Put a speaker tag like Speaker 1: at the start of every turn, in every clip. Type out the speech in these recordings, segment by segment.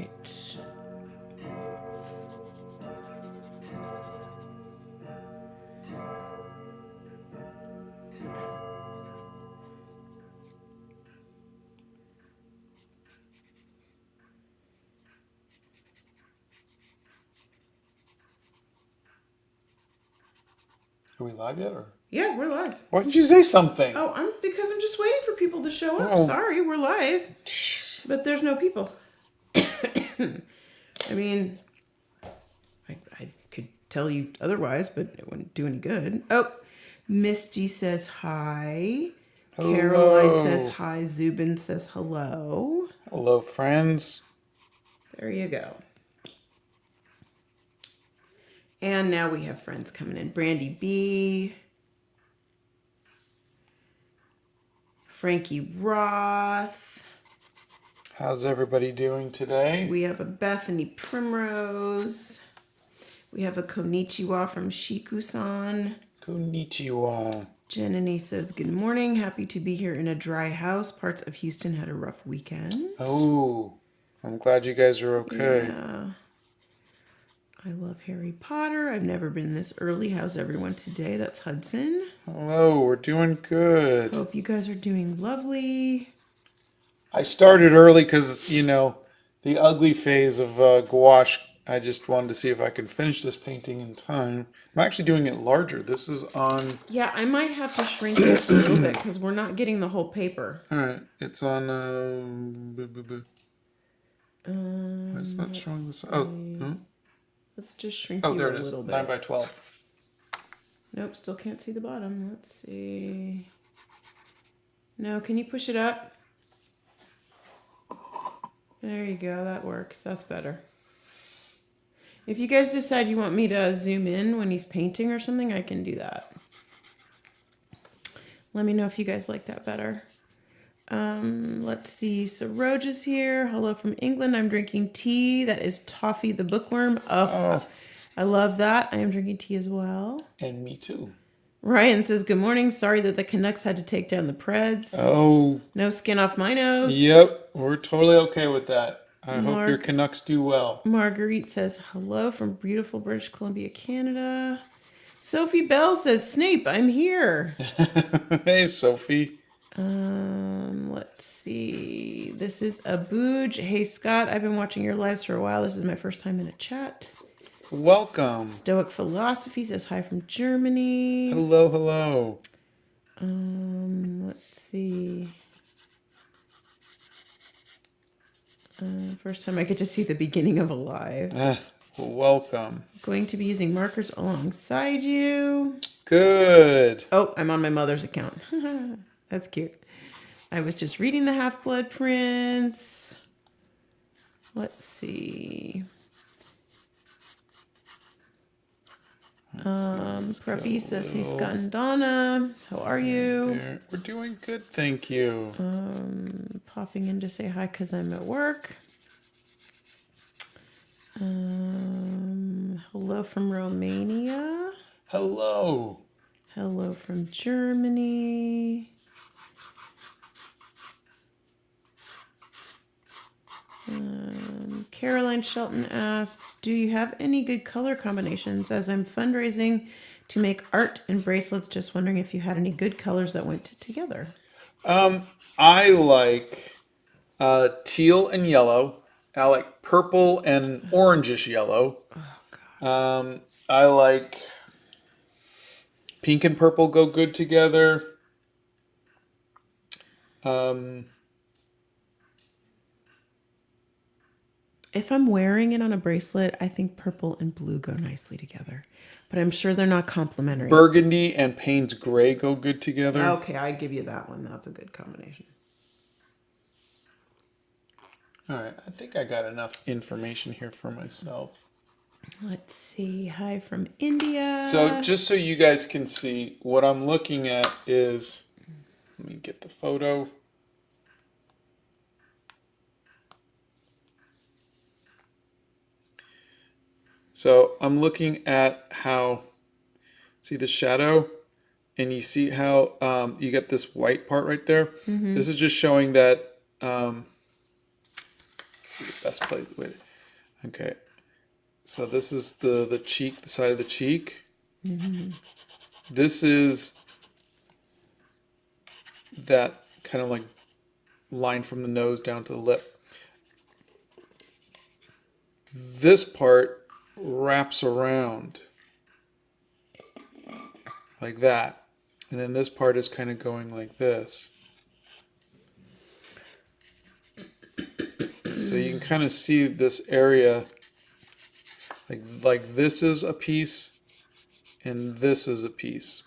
Speaker 1: right.
Speaker 2: Are we live yet? Or?
Speaker 1: Yeah, we're live.
Speaker 2: Why didn't you say something?
Speaker 1: Oh, because I'm just waiting for people to show up.
Speaker 2: Oh.
Speaker 1: Sorry, we're live.
Speaker 2: Jeez.
Speaker 1: But there's no people. I mean, I could tell you otherwise, but it wouldn't do any good. Oh, Misty says hi.
Speaker 2: Hello.
Speaker 1: Caroline says hi. Zubin says hello.
Speaker 2: Hello, friends.
Speaker 1: There you go. And now we have friends coming in. Brandy B. Frankie Roth.
Speaker 2: How's everybody doing today?
Speaker 1: We have a Bethany Primrose. We have a Konnichiwa from Shiku-san.
Speaker 2: Konnichiwa.
Speaker 1: Jenny says, good morning. Happy to be here in a dry house. Parts of Houston had a rough weekend.
Speaker 2: Oh, I'm glad you guys are okay.
Speaker 1: Yeah. I love Harry Potter. I've never been this early. How's everyone today? That's Hudson.
Speaker 2: Hello, we're doing good.
Speaker 1: Hope you guys are doing lovely.
Speaker 2: I started early because, the ugly phase of gouache. I just wanted to see if I could finish this painting in time. I'm actually doing it larger. This is on...
Speaker 1: Yeah, I might have to shrink it a little bit because we're not getting the whole paper.
Speaker 2: All right, it's on... Why is not showing this? Oh, hmm?
Speaker 1: Let's just shrink
Speaker 2: Oh,
Speaker 1: you
Speaker 2: there
Speaker 1: a
Speaker 2: it is.
Speaker 1: little bit.
Speaker 2: 9 by 12.
Speaker 1: Nope, still can't see the bottom. Let's see. No, can you push it up? There you go. That works. That's better. If you guys decide you want me to zoom in when he's painting or something, I can do that. Let me know if you guys like that better. Let's see. Saroj is here. Hello from England. I'm drinking tea. That is Toffee the Bookworm. Oh, I love that. I am drinking tea as well.
Speaker 2: And me too.
Speaker 1: Ryan says, good morning. Sorry that the Canucks had to take down the Preds.
Speaker 2: Oh.
Speaker 1: No skin off my nose.
Speaker 2: Yep. We're totally okay with that. I hope your Canucks do well.
Speaker 1: Marguerite says, hello from beautiful British Columbia, Canada. Sophie Bell says, Snape, I'm here.
Speaker 2: Hey, Sophie.
Speaker 1: Let's see. This is Abuj. Hey, Scott, I've been watching your lives for a while. This is my first time in a chat.
Speaker 2: Welcome.
Speaker 1: Stoic Philosophy says hi from Germany.
Speaker 2: Hello, hello.
Speaker 1: Let's see. First time I get to see the beginning of a live.
Speaker 2: Welcome.
Speaker 1: Going to be using markers alongside you.
Speaker 2: Good.
Speaker 1: Oh, I'm on my mother's account. That's cute. I was just reading the Half-Blood Prince. Let's see. Preppy says, hey, Scott and Donna. How are you?
Speaker 2: We're doing good, thank you.
Speaker 1: Popping in to say hi because I'm at work. Hello from Romania.
Speaker 2: Hello.
Speaker 1: Hello from Germany. Caroline Shelton asks, do you have any good color combinations? As I'm fundraising to make art and bracelets, just wondering if you had any good colors that went together.
Speaker 2: I like teal and yellow. I like purple and orangish yellow.
Speaker 1: Oh, God.
Speaker 2: I like pink and purple go good together.
Speaker 1: If I'm wearing it on a bracelet, I think purple and blue go nicely together. But I'm sure they're not complementary.
Speaker 2: Burgundy and Payne's gray go good together.
Speaker 1: Okay, I give you that one. That's a good combination.
Speaker 2: All right, I think I got enough information here for myself.
Speaker 1: Let's see. Hi from India.
Speaker 2: So just so you guys can see, what I'm looking at is, let me get the photo. So I'm looking at how, see the shadow? And you see how you get this white part right there? Mm-hmm. This is just showing that see the best place. Wait. Okay. So this is the cheek, the side of the cheek.
Speaker 1: Mm-hmm.
Speaker 2: This is that kind of like line from the nose down to the lip. This part wraps around like that. And then this part is kind of going like this. So you can kind of see this area, like this is a piece and this is a piece.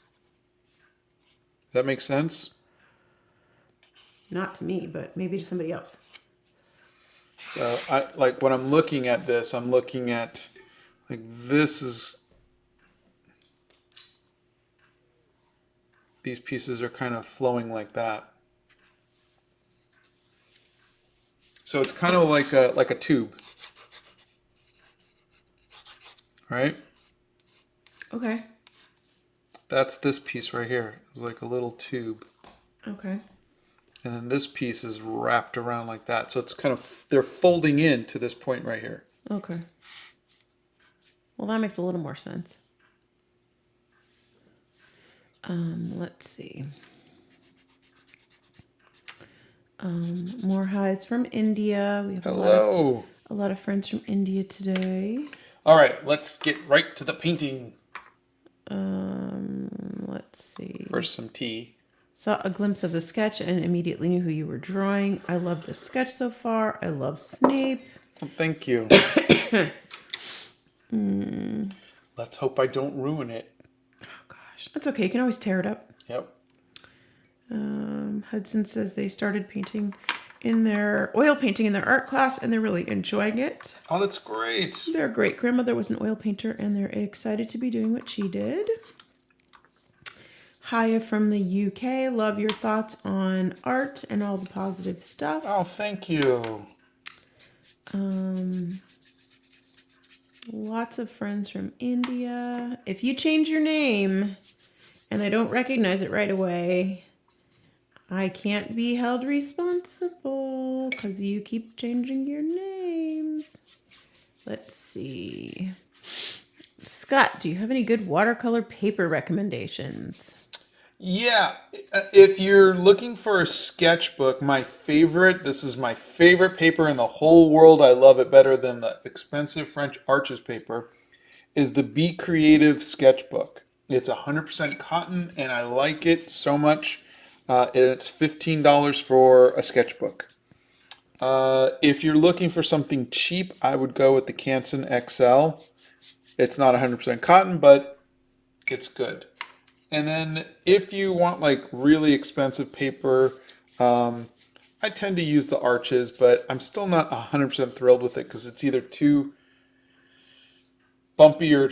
Speaker 2: Does that make sense?
Speaker 1: Not to me, but maybe to somebody else.
Speaker 2: So I like when I'm looking at this, I'm looking at like this is, these pieces are kind of flowing like that. So it's kind of like a tube. Right?
Speaker 1: Okay.
Speaker 2: That's this piece right here. It's like a little tube.
Speaker 1: Okay.
Speaker 2: And then this piece is wrapped around like that. So it's kind of, they're folding in to this point right here.
Speaker 1: Okay. Well, that makes a little more sense. Let's see. More highs from India. We have
Speaker 2: Hello.
Speaker 1: a lot of friends from India today.
Speaker 2: All right, let's get right to the painting.
Speaker 1: Let's see.
Speaker 2: First, some tea.
Speaker 1: Saw a glimpse of the sketch and immediately knew who you were drawing. I love the sketch so far. I love Snape.
Speaker 2: Well, thank you. Let's hope I don't ruin it.
Speaker 1: Oh gosh, that's okay. You can always tear it up.
Speaker 2: Yep.
Speaker 1: Hudson says they started painting in their oil painting in their art class and they're really enjoying it.
Speaker 2: Oh, that's great.
Speaker 1: Their great grandmother was an oil painter and they're excited to be doing what she did. Haya from the UK, love your thoughts on art and all the positive stuff.
Speaker 2: Oh, thank you.
Speaker 1: Lots of friends from India. If you change your name and I don't recognize it right away, I can't be held responsible because you keep changing your names. Let's see. Scott, do you have any good watercolor paper recommendations?
Speaker 2: Yeah, if you're looking for a sketchbook, this is my favorite paper in the whole world. I love it better than the expensive French Arches paper, is the Be Creative sketchbook. It's 100% cotton and I like it so much. It's $15 for a sketchbook. If you're looking for something cheap, I would go with the Canson XL. It's not 100% cotton, but it's good. And then if you want like really expensive paper, I tend to use the Arches, but I'm still not 100% thrilled with it because it's either too bumpy or,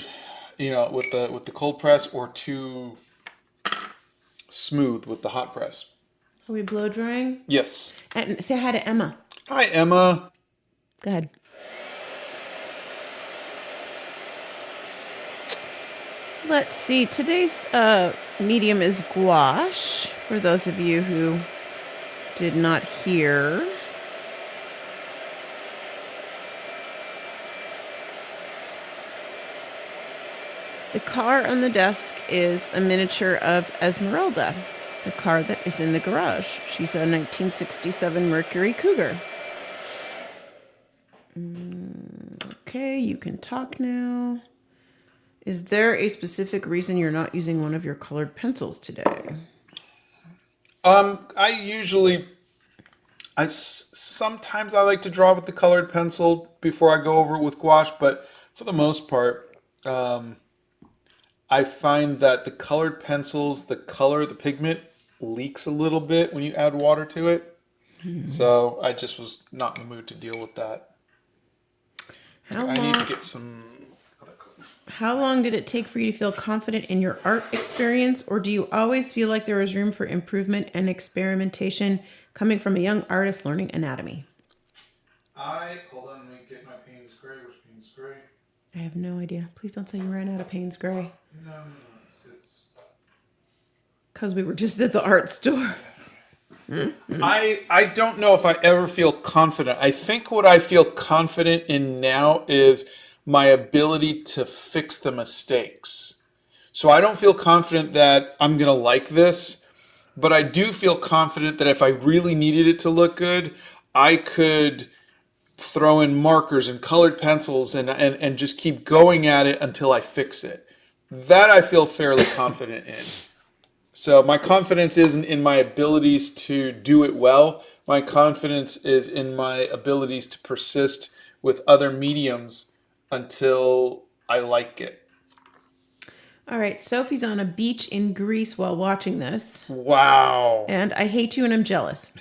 Speaker 2: with the cold press, or too smooth with the hot press.
Speaker 1: Are we blow drying?
Speaker 2: Yes.
Speaker 1: And say hi to Emma.
Speaker 2: Hi, Emma.
Speaker 1: Go ahead. Let's see. Today's medium is gouache, for those of you who did not hear. The car on the desk is a miniature of Esmeralda, the car that is in the garage. She's a 1967 Mercury Cougar. Okay, you can talk now. Is there a specific reason you're not using one of your colored pencils today?
Speaker 2: Sometimes I like to draw with the colored pencil before I go over it with gouache, but for the most part, I find that the colored pencils, the pigment leaks a little bit when you add water to it. So I just was not in the mood to deal with that. I need to get some.
Speaker 1: How long did it take for you to feel confident in your art experience, or do you always feel like there is room for improvement and experimentation coming from a young artist learning anatomy?
Speaker 2: Hold on, let me get my Payne's Gray. Where's Payne's Gray?
Speaker 1: I have no idea. Please don't say you ran out of Payne's Gray.
Speaker 2: No, it's
Speaker 1: Because we were just at the art store.
Speaker 2: I don't know if I ever feel confident. I think what I feel confident in now is my ability to fix the mistakes. So I don't feel confident that I'm going to like this, but I do feel confident that if I really needed it to look good, I could throw in markers and colored pencils and just keep going at it until I fix it. That I feel fairly confident in. So my confidence isn't in my abilities to do it well. My confidence is in my abilities to persist with other mediums until I like it.
Speaker 1: All right, Sophie's on a beach in Greece while watching this.
Speaker 2: Wow.
Speaker 1: And I hate you and I'm jealous.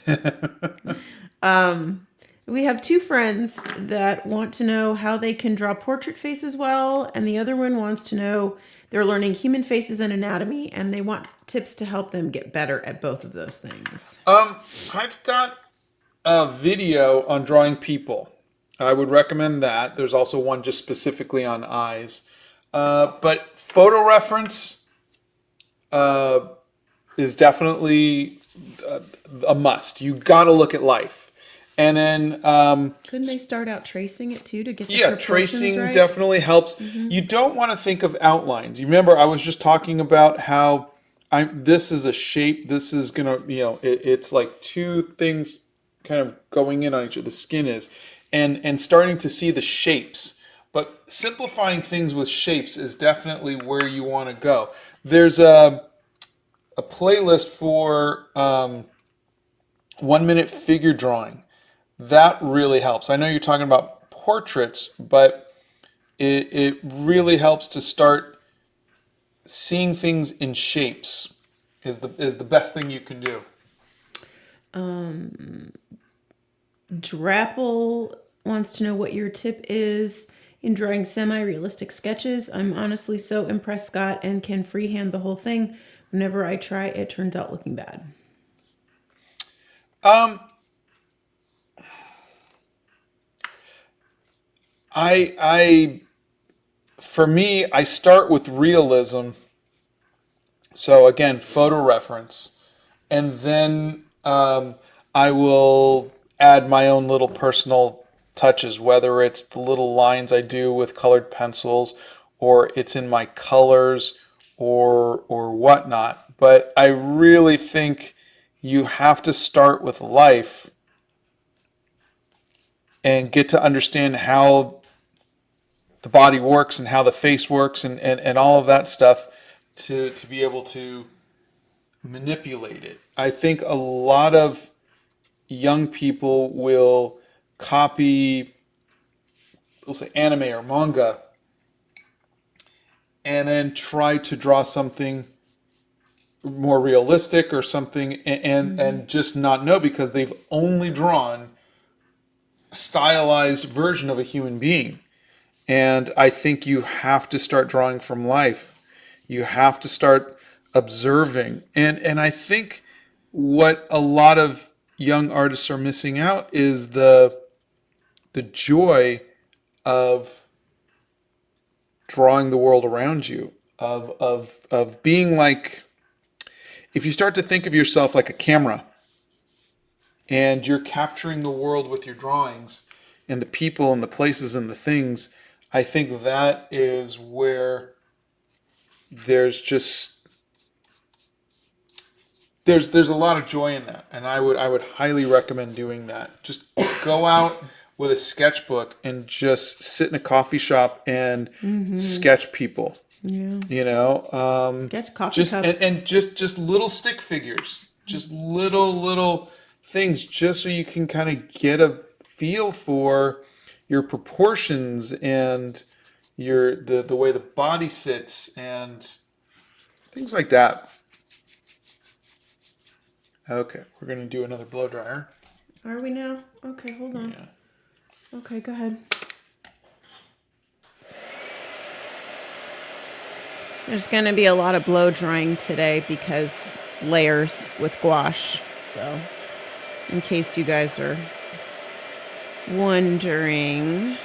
Speaker 1: We have two friends that want to know how they can draw portrait faces well, and the other one wants to know they're learning human faces and anatomy, and they want tips to help them get better at both of those things.
Speaker 2: I've got a video on drawing people. I would recommend that. There's also one just specifically on eyes. But photo reference is definitely a must. You got to look at life. And then
Speaker 1: couldn't they start out tracing it too to get the
Speaker 2: tracing
Speaker 1: right?
Speaker 2: definitely helps. You don't want to think of outlines. You remember I was just talking about how this is a shape. This is gonna it's like two things kind of going in on each other. The skin is and starting to see the shapes. But simplifying things with shapes is definitely where you want to go. There's a playlist for 1 minute figure drawing. That really helps. I know you're talking about portraits, but it really helps to start seeing things in shapes is the best thing you can do.
Speaker 1: Drapple wants to know what your tip is in drawing semi-realistic sketches. I'm honestly so impressed, Scott, and can freehand the whole thing. Whenever I try, it turns out looking bad.
Speaker 2: For me, I start with realism. So again, photo reference, and then I will add my own little personal touches, whether it's the little lines I do with colored pencils, or it's in my colors, or whatnot. But I really think you have to start with life and get to understand how the body works and how the face works and all of that stuff to be able to manipulate it. I think a lot of young people will copy, we'll say anime or manga, and then try to draw something more realistic or something and just not know because they've only drawn a stylized version of a human being. And I think you have to start drawing from life. You have to start observing. And I think what a lot of young artists are missing out is the joy of drawing the world around you, of being like, if you start to think of yourself like a camera and you're capturing the world with your drawings and the people and the places and the things, I think that is where there's a lot of joy in that, and I would highly recommend doing that. Just go out with a sketchbook and just sit in a coffee shop and sketch people. Yeah.
Speaker 1: Sketch coffee cups.
Speaker 2: And just little stick figures, just little things, just so you can kind of get a feel for your proportions and the way the body sits and things like that. Okay, we're gonna do another blow dryer.
Speaker 1: Are we now? Okay, hold on.
Speaker 2: Yeah.
Speaker 1: Okay, go ahead. There's going to be a lot of blow drying today because layers with gouache. So, in case you guys are wondering,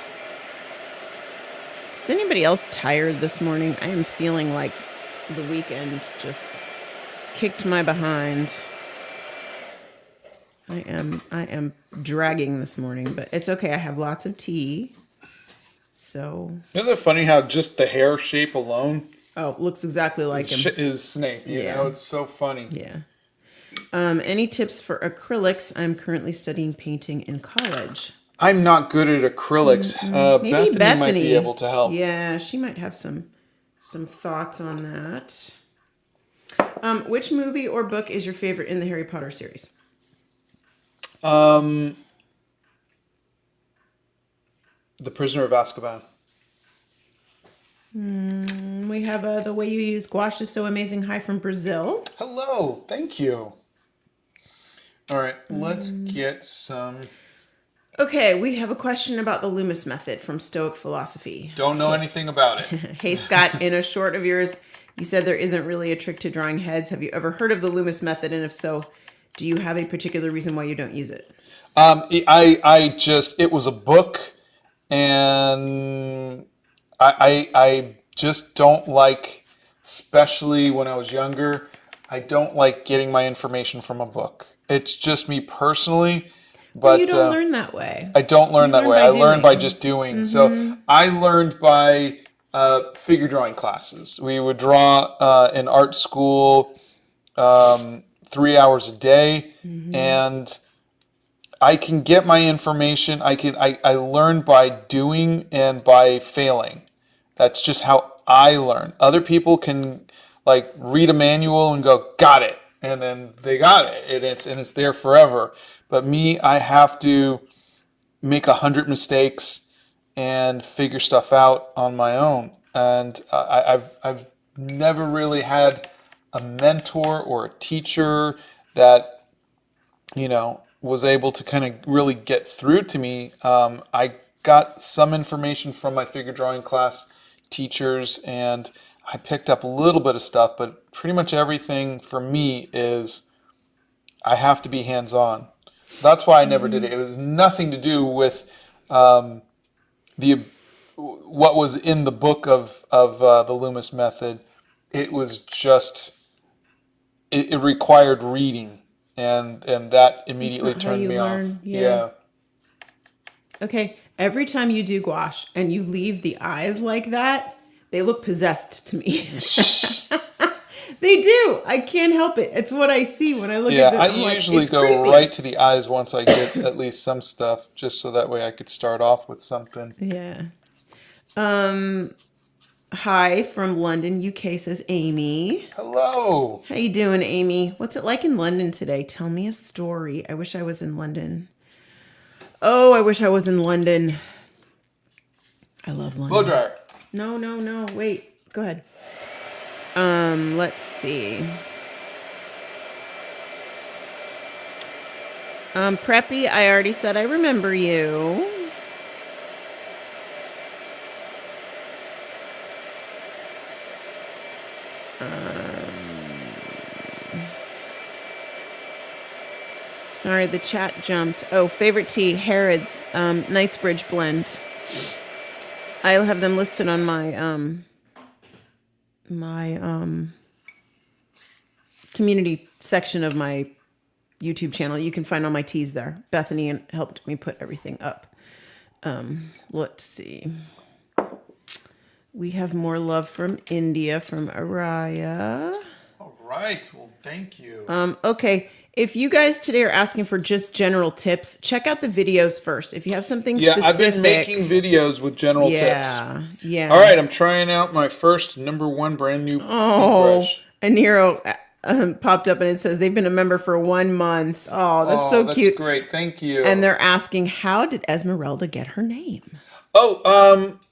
Speaker 1: is anybody else tired this morning? I am feeling like the weekend just kicked my behind. I am dragging this morning, but it's okay. I have lots of tea. So.
Speaker 2: Isn't it funny how just the hair shape alone
Speaker 1: Looks exactly like him.
Speaker 2: is Snape? You know, it's so funny.
Speaker 1: Yeah. Any tips for acrylics? I'm currently studying painting in college.
Speaker 2: I'm not good at acrylics.
Speaker 1: Maybe
Speaker 2: Bethany might be able to help.
Speaker 1: Yeah, she might have some thoughts on that. Which movie or book is your favorite in the Harry Potter series?
Speaker 2: The Prisoner of Azkaban.
Speaker 1: We have The Way You Use Gouache is So Amazing. Hi from Brazil.
Speaker 2: Hello, thank you. All right, let's get some.
Speaker 1: Okay, we have a question about the Loomis method from Stoic Philosophy.
Speaker 2: Don't know anything about it.
Speaker 1: Hey, Scott, in a short of yours, you said there isn't really a trick to drawing heads. Have you ever heard of the Loomis method? And if so, do you have a particular reason why you don't use it?
Speaker 2: It was a book, and I just don't like, especially when I was younger, I don't like getting my information from a book. It's just me personally. But
Speaker 1: you don't learn that way.
Speaker 2: I don't learn that way. I learn by just doing.
Speaker 1: Mm-hmm.
Speaker 2: So I learned by figure drawing classes. We would draw in art school 3 hours a day, and I can get my information. I learn by doing and by failing. That's just how I learn. Other people can like read a manual and go, got it, and then they got it, and it's there forever. But me, I have to make 100 mistakes and figure stuff out on my own. And I've never really had a mentor or a teacher that, was able to kind of really get through to me. I got some information from my figure drawing class teachers, and I picked up a little bit of stuff, but pretty much everything for me is I have to be hands-on. That's why I never did it. It was nothing to do with what was in the book of the Loomis method. It was just it required reading, and that immediately turned me off. Yeah.
Speaker 1: Okay, every time you do gouache and you leave the eyes like that, they look possessed to me. They do. I can't help it. It's what I see when I look at them.
Speaker 2: I usually go creepy. Right to the eyes once I get at least some stuff, just so that way I could start off with something.
Speaker 1: Yeah. Hi from London, UK, says Amy.
Speaker 2: Hello.
Speaker 1: How you doing, Amy? What's it like in London today? Tell me a story. I wish I was in London. Oh, I wish I was in London. I love London.
Speaker 2: Blow dryer.
Speaker 1: No. Wait. Go ahead. Let's see. Preppy, I already said I remember you. Sorry, the chat jumped. Oh, favorite tea, Harrods, Knightsbridge blend. I'll have them listed on my community section of my YouTube channel. You can find all my teas there. Bethany helped me put everything up. Let's see. We have more love from India from Araya.
Speaker 2: All right. Well, thank you.
Speaker 1: Okay. If you guys today are asking for just general tips, check out the videos first. If you have something specific.
Speaker 2: Yeah, I've been making videos with general tips.
Speaker 1: Yeah.
Speaker 2: All right, I'm trying out my first #1 brand new paintbrush.
Speaker 1: And Nero popped up and it says they've been a member for 1 month. Oh, that's so cute.
Speaker 2: That's great. Thank you.
Speaker 1: And they're asking, how did Esmeralda get her name?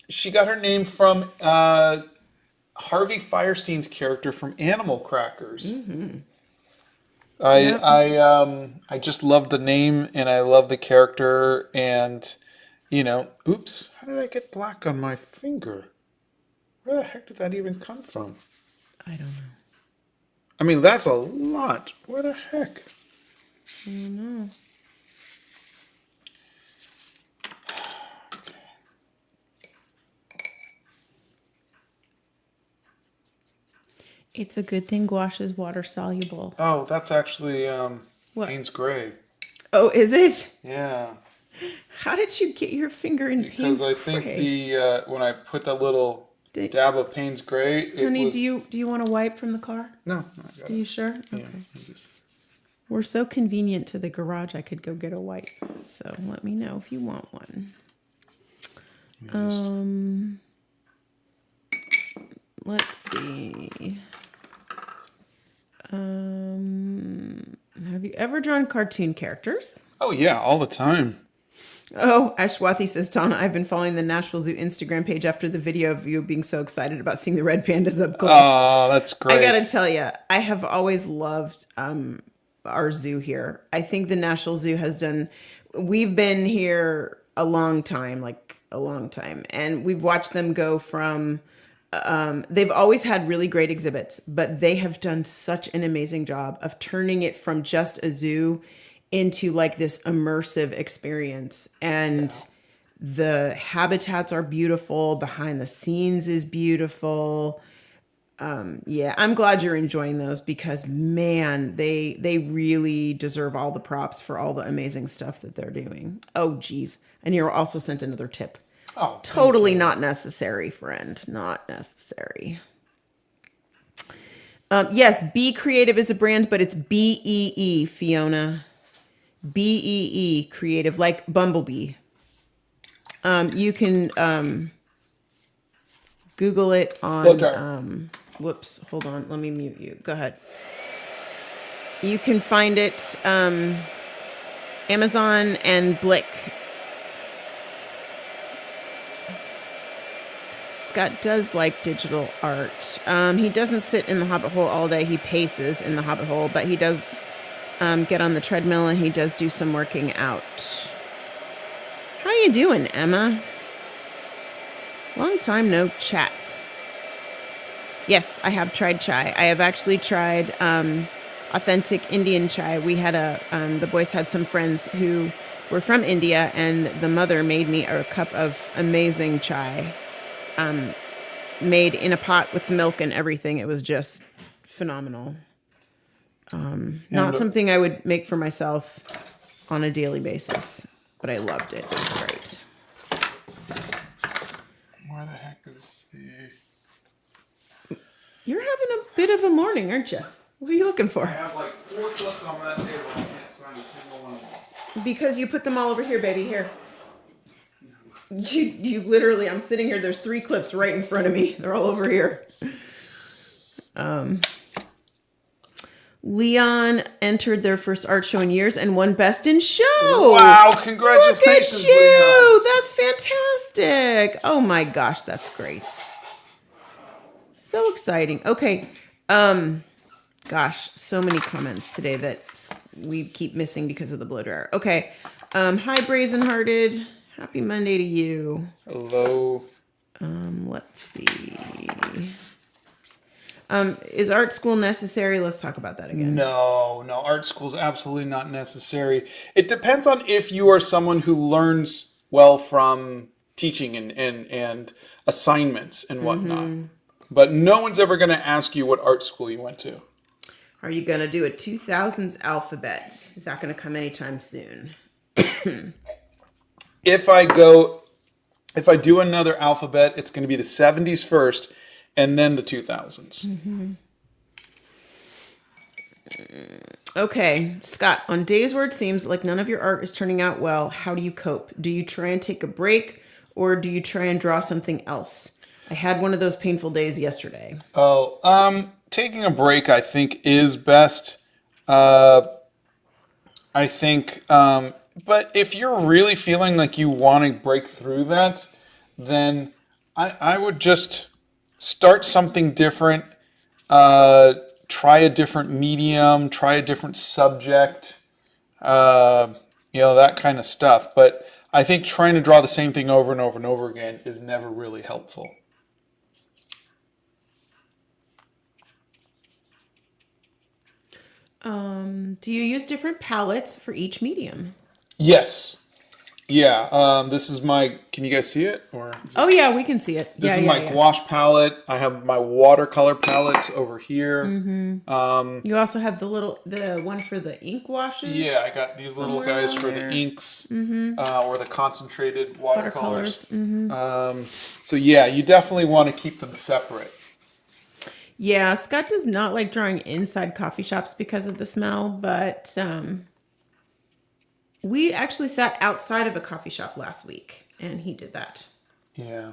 Speaker 2: She got her name from Harvey Firestein's character from Animal Crackers. Mm-hmm. I just love the name, and I love the character, and oops, how did I get black on my finger? Where the heck did that even come from?
Speaker 1: I don't know.
Speaker 2: I mean, that's a lot. Where the heck?
Speaker 1: I don't know. It's a good thing gouache is water soluble.
Speaker 2: Oh, that's actually
Speaker 1: what?
Speaker 2: Payne's Gray.
Speaker 1: Oh, is it?
Speaker 2: Yeah.
Speaker 1: How did you get your finger in
Speaker 2: Because
Speaker 1: Payne's
Speaker 2: I think
Speaker 1: Cray?
Speaker 2: when I put that little dab of Payne's Gray, it
Speaker 1: Honey,
Speaker 2: was...
Speaker 1: do you want to wipe from the car?
Speaker 2: No, I got
Speaker 1: Are
Speaker 2: it.
Speaker 1: you sure?
Speaker 2: Yeah,
Speaker 1: Okay.
Speaker 2: I just...
Speaker 1: We're so convenient to the garage, I could go get a wipe. So let me know if you want one. Let's see. Have you ever drawn cartoon characters?
Speaker 2: Oh, yeah, all the time.
Speaker 1: Oh, Ashwathi says, Donna, I've been following the Nashville Zoo Instagram page after the video of you being so excited about seeing the red pandas up close.
Speaker 2: Oh, that's great.
Speaker 1: I gotta tell you, I have always loved our zoo here. I think the Nashville Zoo has done, we've been here a long time, and we've watched them go from, they've always had really great exhibits, but they have done such an amazing job of turning it from just a zoo into like this immersive experience. And the habitats are beautiful. Behind the scenes is beautiful. Yeah, I'm glad you're enjoying those because man, they really deserve all the props for all the amazing stuff that they're doing. Oh, geez. And you're also sent another tip.
Speaker 2: Oh,
Speaker 1: totally not necessary, friend. Not necessary. Yes, Be Creative is a brand, but it's BEE, Fiona. BEE, creative, like Bumblebee. You can Google it on. Whoops, hold on. Let me mute you. Go ahead. You can find it Amazon and Blick. Scott does like digital art. He doesn't sit in the Hobbit hole all day. He paces in the Hobbit hole, but he does get on the treadmill and he does do some working out. How you doing, Emma? Long time no chat. Yes, I have tried chai. I have actually tried authentic Indian chai. We had the boys had some friends who were from India, and the mother made me a cup of amazing chai, made in a pot with milk and everything. It was just phenomenal. Not something I would make for myself on a daily basis, but I loved it. It was great.
Speaker 2: Where the heck is the...
Speaker 1: You're having a bit of a morning, aren't you? What are you looking for?
Speaker 2: I have like 4 clips on that table and I can't find a single one of them.
Speaker 1: Because you put them all over here, baby. Here. You literally, I'm sitting here. There's 3 clips right in front of me. They're all over here. Leon entered their first art show in years and won Best in Show.
Speaker 2: Wow, congratulations,
Speaker 1: Look at you.
Speaker 2: Leon.
Speaker 1: That's fantastic. Oh my gosh, that's great. So exciting. Okay. Gosh, so many comments today that we keep missing because of the blow dryer. Okay. Hi, Brazen Hearted. Happy Monday to you.
Speaker 2: Hello.
Speaker 1: Let's see. Is art school necessary? Let's talk about that again.
Speaker 2: No, art school is absolutely not necessary. It depends on if you are someone who learns well from teaching and assignments and whatnot. Mm-hmm. But no one's ever going to ask you what art school you went to.
Speaker 1: Are you going to do a 2000s alphabet? Is that going to come anytime soon?
Speaker 2: If I do another alphabet, it's going to be the 70s first and then the 2000s.
Speaker 1: Mm-hmm. Okay, Scott, on days where it seems like none of your art is turning out well, how do you cope? Do you try and take a break or do you try and draw something else? I had one of those painful days yesterday.
Speaker 2: Taking a break, I think, is best. I think, but if you're really feeling like you want to break through that, then I would just start something different, try a different medium, try a different subject, that kind of stuff. But I think trying to draw the same thing over and over and over again is never really helpful.
Speaker 1: Do you use different palettes for each medium?
Speaker 2: Yes. Yeah, this is my. Can you guys see it? Or
Speaker 1: Oh yeah, we can see it.
Speaker 2: this
Speaker 1: Yeah,
Speaker 2: is
Speaker 1: yeah,
Speaker 2: my
Speaker 1: yeah.
Speaker 2: gouache palette. I have my watercolor palettes over here.
Speaker 1: You also have the one for the ink washes.
Speaker 2: Yeah, I got these little
Speaker 1: somewhere
Speaker 2: guys
Speaker 1: around
Speaker 2: for
Speaker 1: there.
Speaker 2: the inks or the concentrated watercolors.
Speaker 1: Watercolors.
Speaker 2: So yeah, you definitely want to keep them separate.
Speaker 1: Yeah, Scott does not like drawing inside coffee shops because of the smell, but we actually sat outside of a coffee shop last week, and he did that,
Speaker 2: Yeah.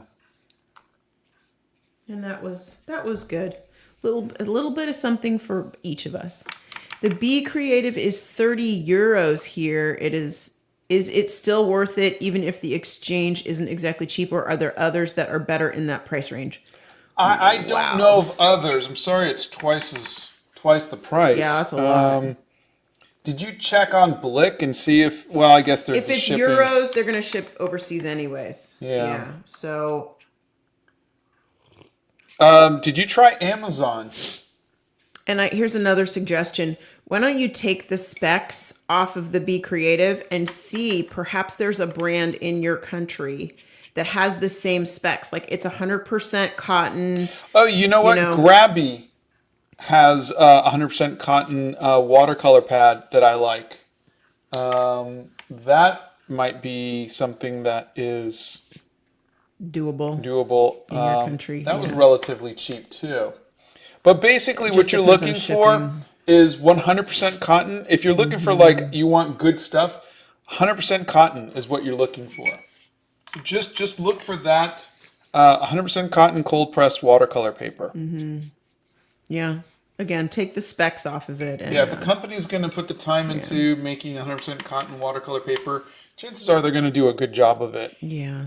Speaker 1: and that was good. A little bit of something for each of us. The B Creative is 30 euros here. It is. Is it still worth it, even if the exchange isn't exactly cheap, or are there others that are better in that price range?
Speaker 2: I don't know of others. I'm sorry, it's twice the price.
Speaker 1: Yeah, that's a lot.
Speaker 2: Did you check on Blick and see if? Well, I guess
Speaker 1: If it's
Speaker 2: shipping.
Speaker 1: euros, they're gonna ship overseas anyways.
Speaker 2: Yeah.
Speaker 1: So.
Speaker 2: Did you try Amazon?
Speaker 1: And here's another suggestion. Why don't you take the specs off of the Be Creative and see perhaps there's a brand in your country that has the same specs. Like it's 100% cotton.
Speaker 2: Oh, you know what? Grabby has a 100% cotton watercolor pad that I like. That might be something that is
Speaker 1: doable
Speaker 2: in
Speaker 1: your country.
Speaker 2: That was relatively cheap too. But basically what you're
Speaker 1: depends on
Speaker 2: looking for is 100% cotton. If you're looking for like you want good stuff, 100% cotton is what you're looking for. So just look for that 100% cotton cold pressed watercolor paper.
Speaker 1: Yeah. Again, take the specs off of it. And,
Speaker 2: yeah, if a company's going to put the time into making 100% cotton watercolor paper, chances are they're going to do a good job of it.
Speaker 1: Yeah.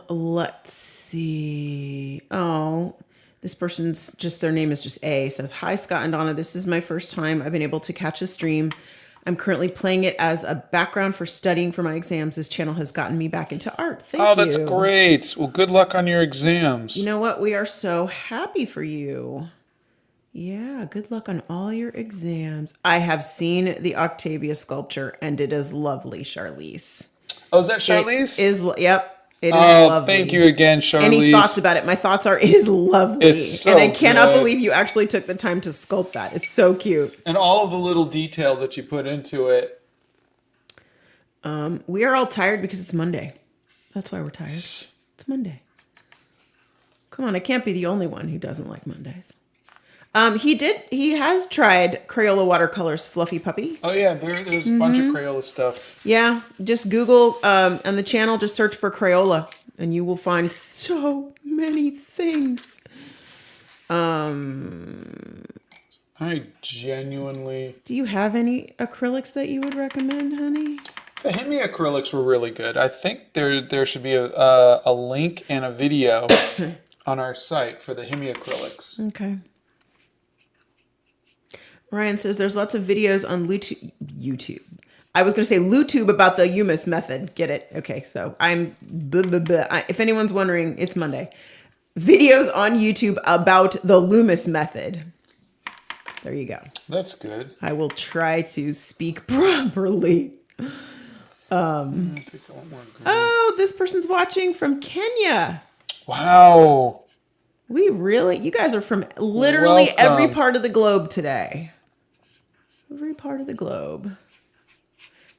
Speaker 1: Let's see. Oh, this person's their name is just A. Says, "Hi, Scott and Donna. This is my first time I've been able to catch a stream. I'm currently playing it as a background for studying for my exams. This channel has gotten me back into art. Thank you."
Speaker 2: Oh, that's great. Well, good luck on your exams.
Speaker 1: You know what? We are so happy for you. Yeah, good luck on all your exams. I have seen the Octavia sculpture, and it is lovely, Charlize.
Speaker 2: Oh, is that Charlize?
Speaker 1: Yep. It is lovely.
Speaker 2: Thank you again, Charlize.
Speaker 1: Any thoughts about it? My thoughts are, it is lovely.
Speaker 2: It's so
Speaker 1: and I cannot
Speaker 2: good.
Speaker 1: believe you actually took the time to sculpt that. It's so cute.
Speaker 2: And all of the little details that you put into it.
Speaker 1: We are all tired because it's Monday. That's why we're tired. It's Monday. Come on, I can't be the only one who doesn't like Mondays. He has tried Crayola Watercolors Fluffy Puppy.
Speaker 2: Oh yeah, there's a bunch of Crayola stuff.
Speaker 1: Yeah, just Google on the channel, just search for Crayola, and you will find so many things.
Speaker 2: I genuinely.
Speaker 1: Do you have any acrylics that you would recommend, honey?
Speaker 2: The Hemi acrylics were really good. I think there should be a link and a video on our site for the Hemi acrylics.
Speaker 1: Okay. Ryan says there's lots of videos on YouTube. I was going to say LuTube about the Umis method. Get it? Okay, so if anyone's wondering, it's Monday. Videos on YouTube about the Loomis method. There you go.
Speaker 2: That's good.
Speaker 1: I will try to speak properly. Oh, this person's watching from Kenya.
Speaker 2: Wow.
Speaker 1: You guys are from literally
Speaker 2: Welcome.
Speaker 1: every part of the globe today. Every part of the globe.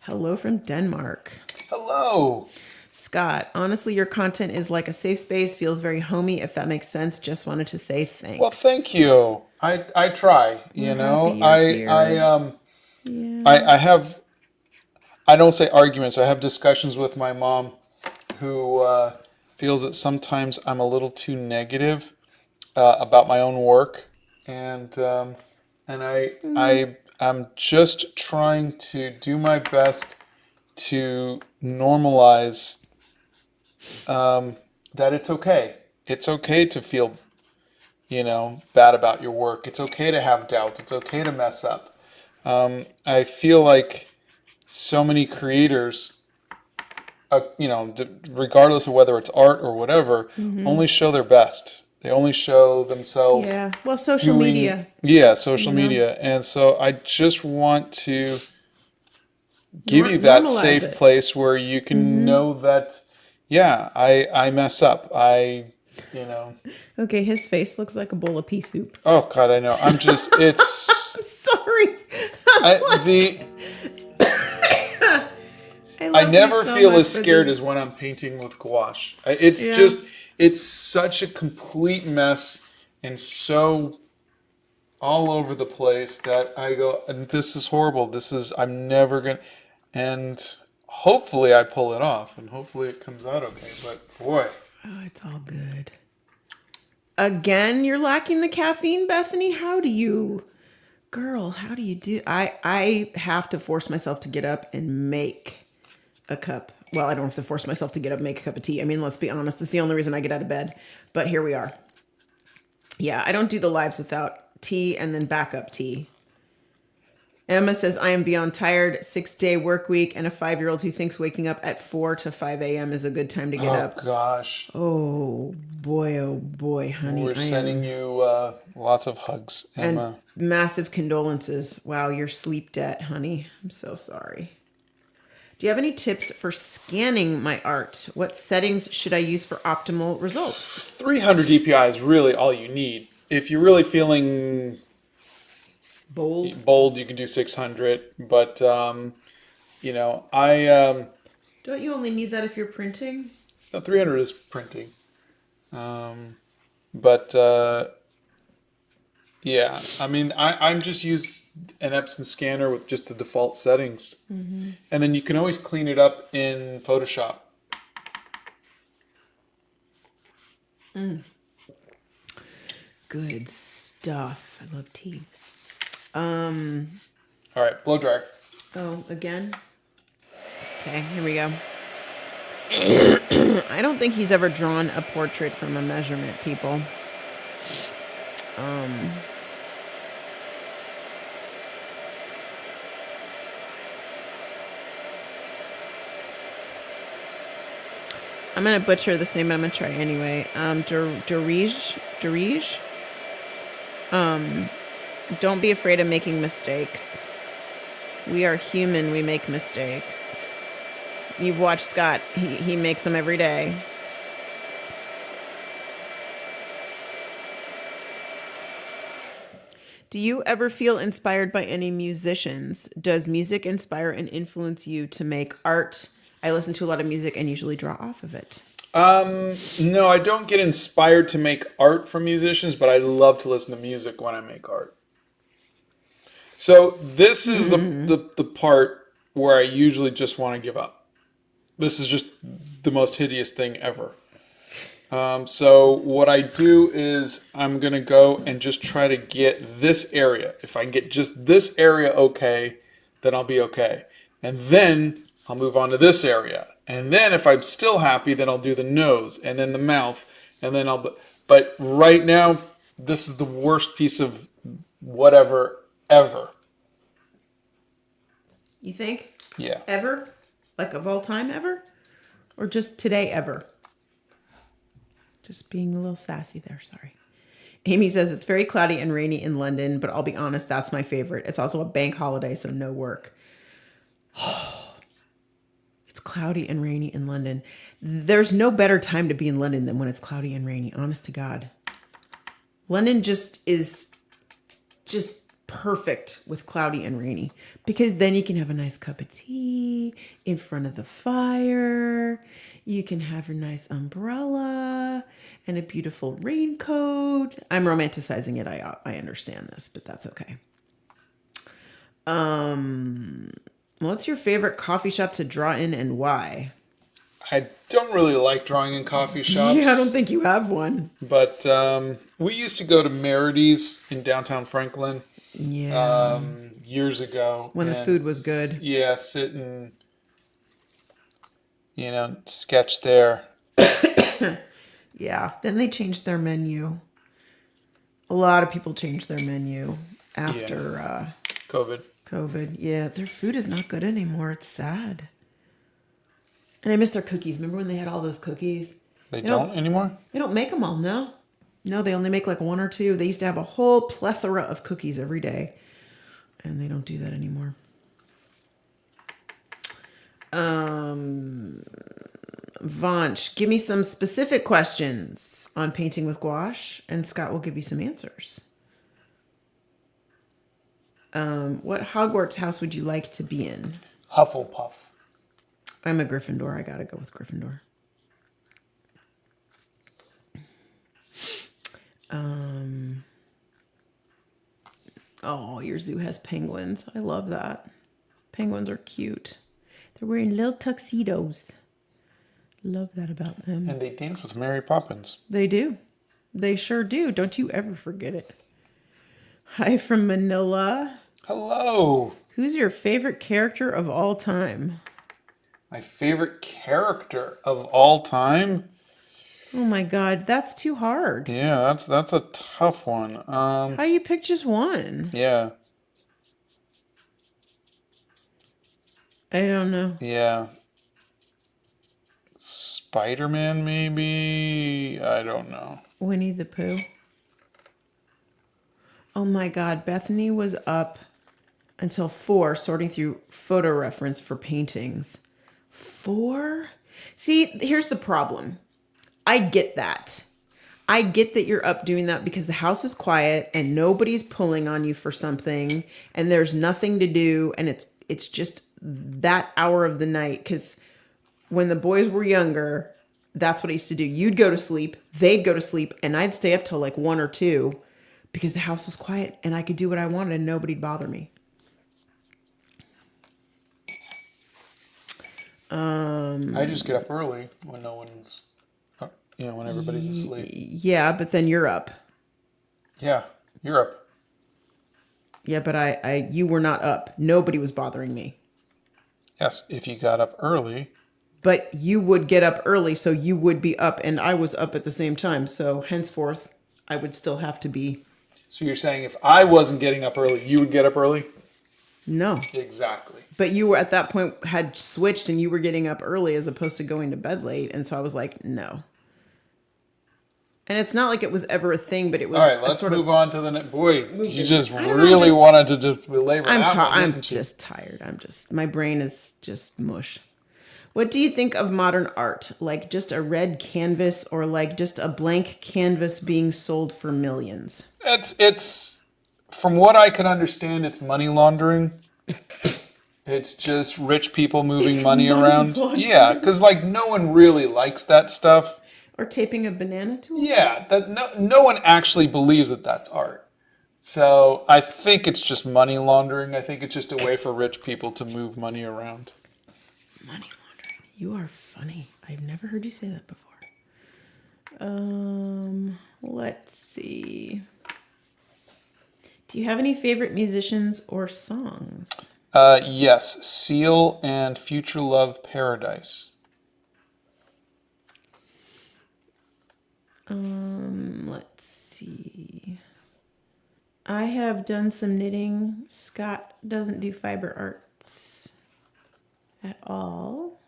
Speaker 1: Hello from Denmark.
Speaker 2: Hello.
Speaker 1: Scott, honestly, your content is like a safe space, feels very homey, if that makes sense. Just wanted to say thanks.
Speaker 2: Well, thank you. I try, you know. I don't say arguments. I have discussions with my mom who feels that sometimes I'm a little too negative about my own work, and I'm just trying to do my best to normalize that it's okay. It's okay to feel, bad about your work. It's okay to have doubts. It's okay to mess up. I feel like so many creators, regardless of whether it's art or whatever, only show their best. They only show themselves.
Speaker 1: Yeah. Well, social media.
Speaker 2: Yeah, social media. And so I just want to give you that
Speaker 1: Normalize
Speaker 2: safe
Speaker 1: it.
Speaker 2: place where you can know that, yeah, I mess up. You know,
Speaker 1: Okay, his face looks like a bowl of pea soup.
Speaker 2: oh God, I know.
Speaker 1: I'm sorry.
Speaker 2: The
Speaker 1: I
Speaker 2: I
Speaker 1: love you
Speaker 2: never
Speaker 1: so
Speaker 2: feel
Speaker 1: much
Speaker 2: as
Speaker 1: for
Speaker 2: scared
Speaker 1: this.
Speaker 2: as when I'm painting with gouache. It's
Speaker 1: Yeah.
Speaker 2: just, it's such a complete mess and so all over the place that I go, and this is horrible. I'm never going to, and hopefully I pull it off and hopefully it comes out okay. But boy,
Speaker 1: Oh, it's all good. Again, you're lacking the caffeine, Bethany. Girl, how do you do? I have to force myself to get up and make a cup. Well, I don't have to force myself to get up and make a cup of tea. I mean, let's be honest. It's the only reason I get out of bed. But here we are. Yeah, I don't do the lives without tea and then backup tea. Emma says, I am beyond tired, 6-day work week, and a 5-year-old who thinks waking up at 4 to 5 a.m. is a good time to get
Speaker 2: oh
Speaker 1: up.
Speaker 2: gosh,
Speaker 1: Oh boy, honey.
Speaker 2: we're sending you lots of hugs,
Speaker 1: And
Speaker 2: Emma.
Speaker 1: massive condolences. Wow, your sleep debt, honey. I'm so sorry. Do you have any tips for scanning my art? What settings should I use for optimal results?
Speaker 2: 300 DPI is really all you need. If you're really feeling bold, you can do 600. But you know,
Speaker 1: Don't you only need that if you're printing?
Speaker 2: no, 300 is printing. But yeah, I mean, I'm just use an Epson scanner with just the default settings, and then you can always clean it up in Photoshop.
Speaker 1: Good stuff. I love tea.
Speaker 2: All right, blow dryer.
Speaker 1: Oh, again? Okay, here we go. I don't think he's ever drawn a portrait from a measurement, people. I'm gonna butcher this name, but I'm gonna try anyway. Derige. Don't be afraid of making mistakes. We are human. We make mistakes. You've watched Scott. He makes them every day. Do you ever feel inspired by any musicians? Does music inspire and influence you to make art? I listen to a lot of music and usually draw off of it.
Speaker 2: No, I don't get inspired to make art from musicians, but I love to listen to music when I make art. So this is the part where I usually just want to give up. This is just the most hideous thing ever. So what I do is I'm going to go and just try to get this area. If I can get just this area okay, then I'll be okay. And then I'll move on to this area. And then if I'm still happy, then I'll do the nose and then the mouth. And then but right now, this is the worst piece of whatever ever.
Speaker 1: You think?
Speaker 2: Yeah.
Speaker 1: Ever? Like of all time ever? Or just today ever? Just being a little sassy there, sorry. Amy says it's very cloudy and rainy in London, but I'll be honest, that's my favorite. It's also a bank holiday, so no work. It's cloudy and rainy in London. There's no better time to be in London than when it's cloudy and rainy, honest to God. London just is just perfect with cloudy and rainy because then you can have a nice cup of tea in front of the fire. You can have your nice umbrella and a beautiful raincoat. I'm romanticizing it. I understand this, but that's okay. What's your favorite coffee shop to draw in and why?
Speaker 2: I don't really like drawing in coffee shops.
Speaker 1: Yeah, I don't think you have one.
Speaker 2: But we used to go to Merity's in downtown Franklin.
Speaker 1: Yeah.
Speaker 2: Years ago.
Speaker 1: When the food was good.
Speaker 2: Yeah, sit and, sketch there.
Speaker 1: Yeah. Then they changed their menu. A lot of people changed their menu after COVID. Yeah, their food is not good anymore. It's sad. And I miss their cookies. Remember when they had all those cookies?
Speaker 2: They don't anymore?
Speaker 1: They don't make them all, no. No, they only make like one or two. They used to have a whole plethora of cookies every day. And they don't do that anymore. Vanch, give me some specific questions on painting with gouache, and Scott will give you some answers. What Hogwarts house would you like to be in?
Speaker 2: Hufflepuff.
Speaker 1: I'm a Gryffindor. I gotta go with Gryffindor. Oh, your zoo has penguins. I love that. Penguins are cute. They're wearing little tuxedos. Love that about them.
Speaker 2: And they dance with Mary Poppins.
Speaker 1: They do. They sure do. Don't you ever forget it. Hi from Manila.
Speaker 2: Hello.
Speaker 1: Who's your favorite character of all time?
Speaker 2: My favorite character of all time?
Speaker 1: Oh my God, that's too hard.
Speaker 2: Yeah, that's a tough one.
Speaker 1: How you pick just one?
Speaker 2: Yeah.
Speaker 1: I don't know.
Speaker 2: Yeah. Spider-Man, maybe? I don't know.
Speaker 1: Winnie the Pooh. Oh my God, Bethany was up until 4 sorting through photo reference for paintings. 4? See, here's the problem. I get that. I get that you're up doing that because the house is quiet and nobody's pulling on you for something and there's nothing to do and it's just that hour of the night. Because when the boys were younger, that's what I used to do. You'd go to sleep, they'd go to sleep, and I'd stay up till like 1 or 2 because the house was quiet and I could do what I wanted and nobody'd bother me.
Speaker 2: I just get up early when no one's, when everybody's asleep.
Speaker 1: Yeah, but then you're up.
Speaker 2: Yeah, you're up.
Speaker 1: Yeah, but you were not up. Nobody was bothering me.
Speaker 2: Yes, if you got up early.
Speaker 1: But you would get up early, so you would be up, and I was up at the same time. So henceforth, I would still have to be.
Speaker 2: So you're saying if I wasn't getting up early, you would get up early?
Speaker 1: No.
Speaker 2: Exactly.
Speaker 1: But you were at that point had switched, and you were getting up early as opposed to going to bed late, and so I was like, no. And it's not like it was ever a thing, but it was.
Speaker 2: All right, let's move on to the next. Boy, you just
Speaker 1: really
Speaker 2: wanted to just belabor
Speaker 1: I'm
Speaker 2: that one,
Speaker 1: I'm
Speaker 2: didn't you?
Speaker 1: just tired. My brain is just mush. What do you think of modern art? Like just a red canvas or like just a blank canvas being sold for millions?
Speaker 2: It's from what I can understand, it's money laundering. It's just rich people moving money around.
Speaker 1: laundering.
Speaker 2: Yeah, because like no one really likes that stuff.
Speaker 1: Or taping a banana to it?
Speaker 2: Yeah, no one actually believes that that's art. So I think it's just money laundering. I think it's just a way for rich people to move money around.
Speaker 1: Money laundering. You are funny. I've never heard you say that before. Let's see. Do you have any favorite musicians or songs?
Speaker 2: Yes, Seal and Future Love Paradise.
Speaker 1: Let's see. I have done some knitting. Scott doesn't do fiber arts at all.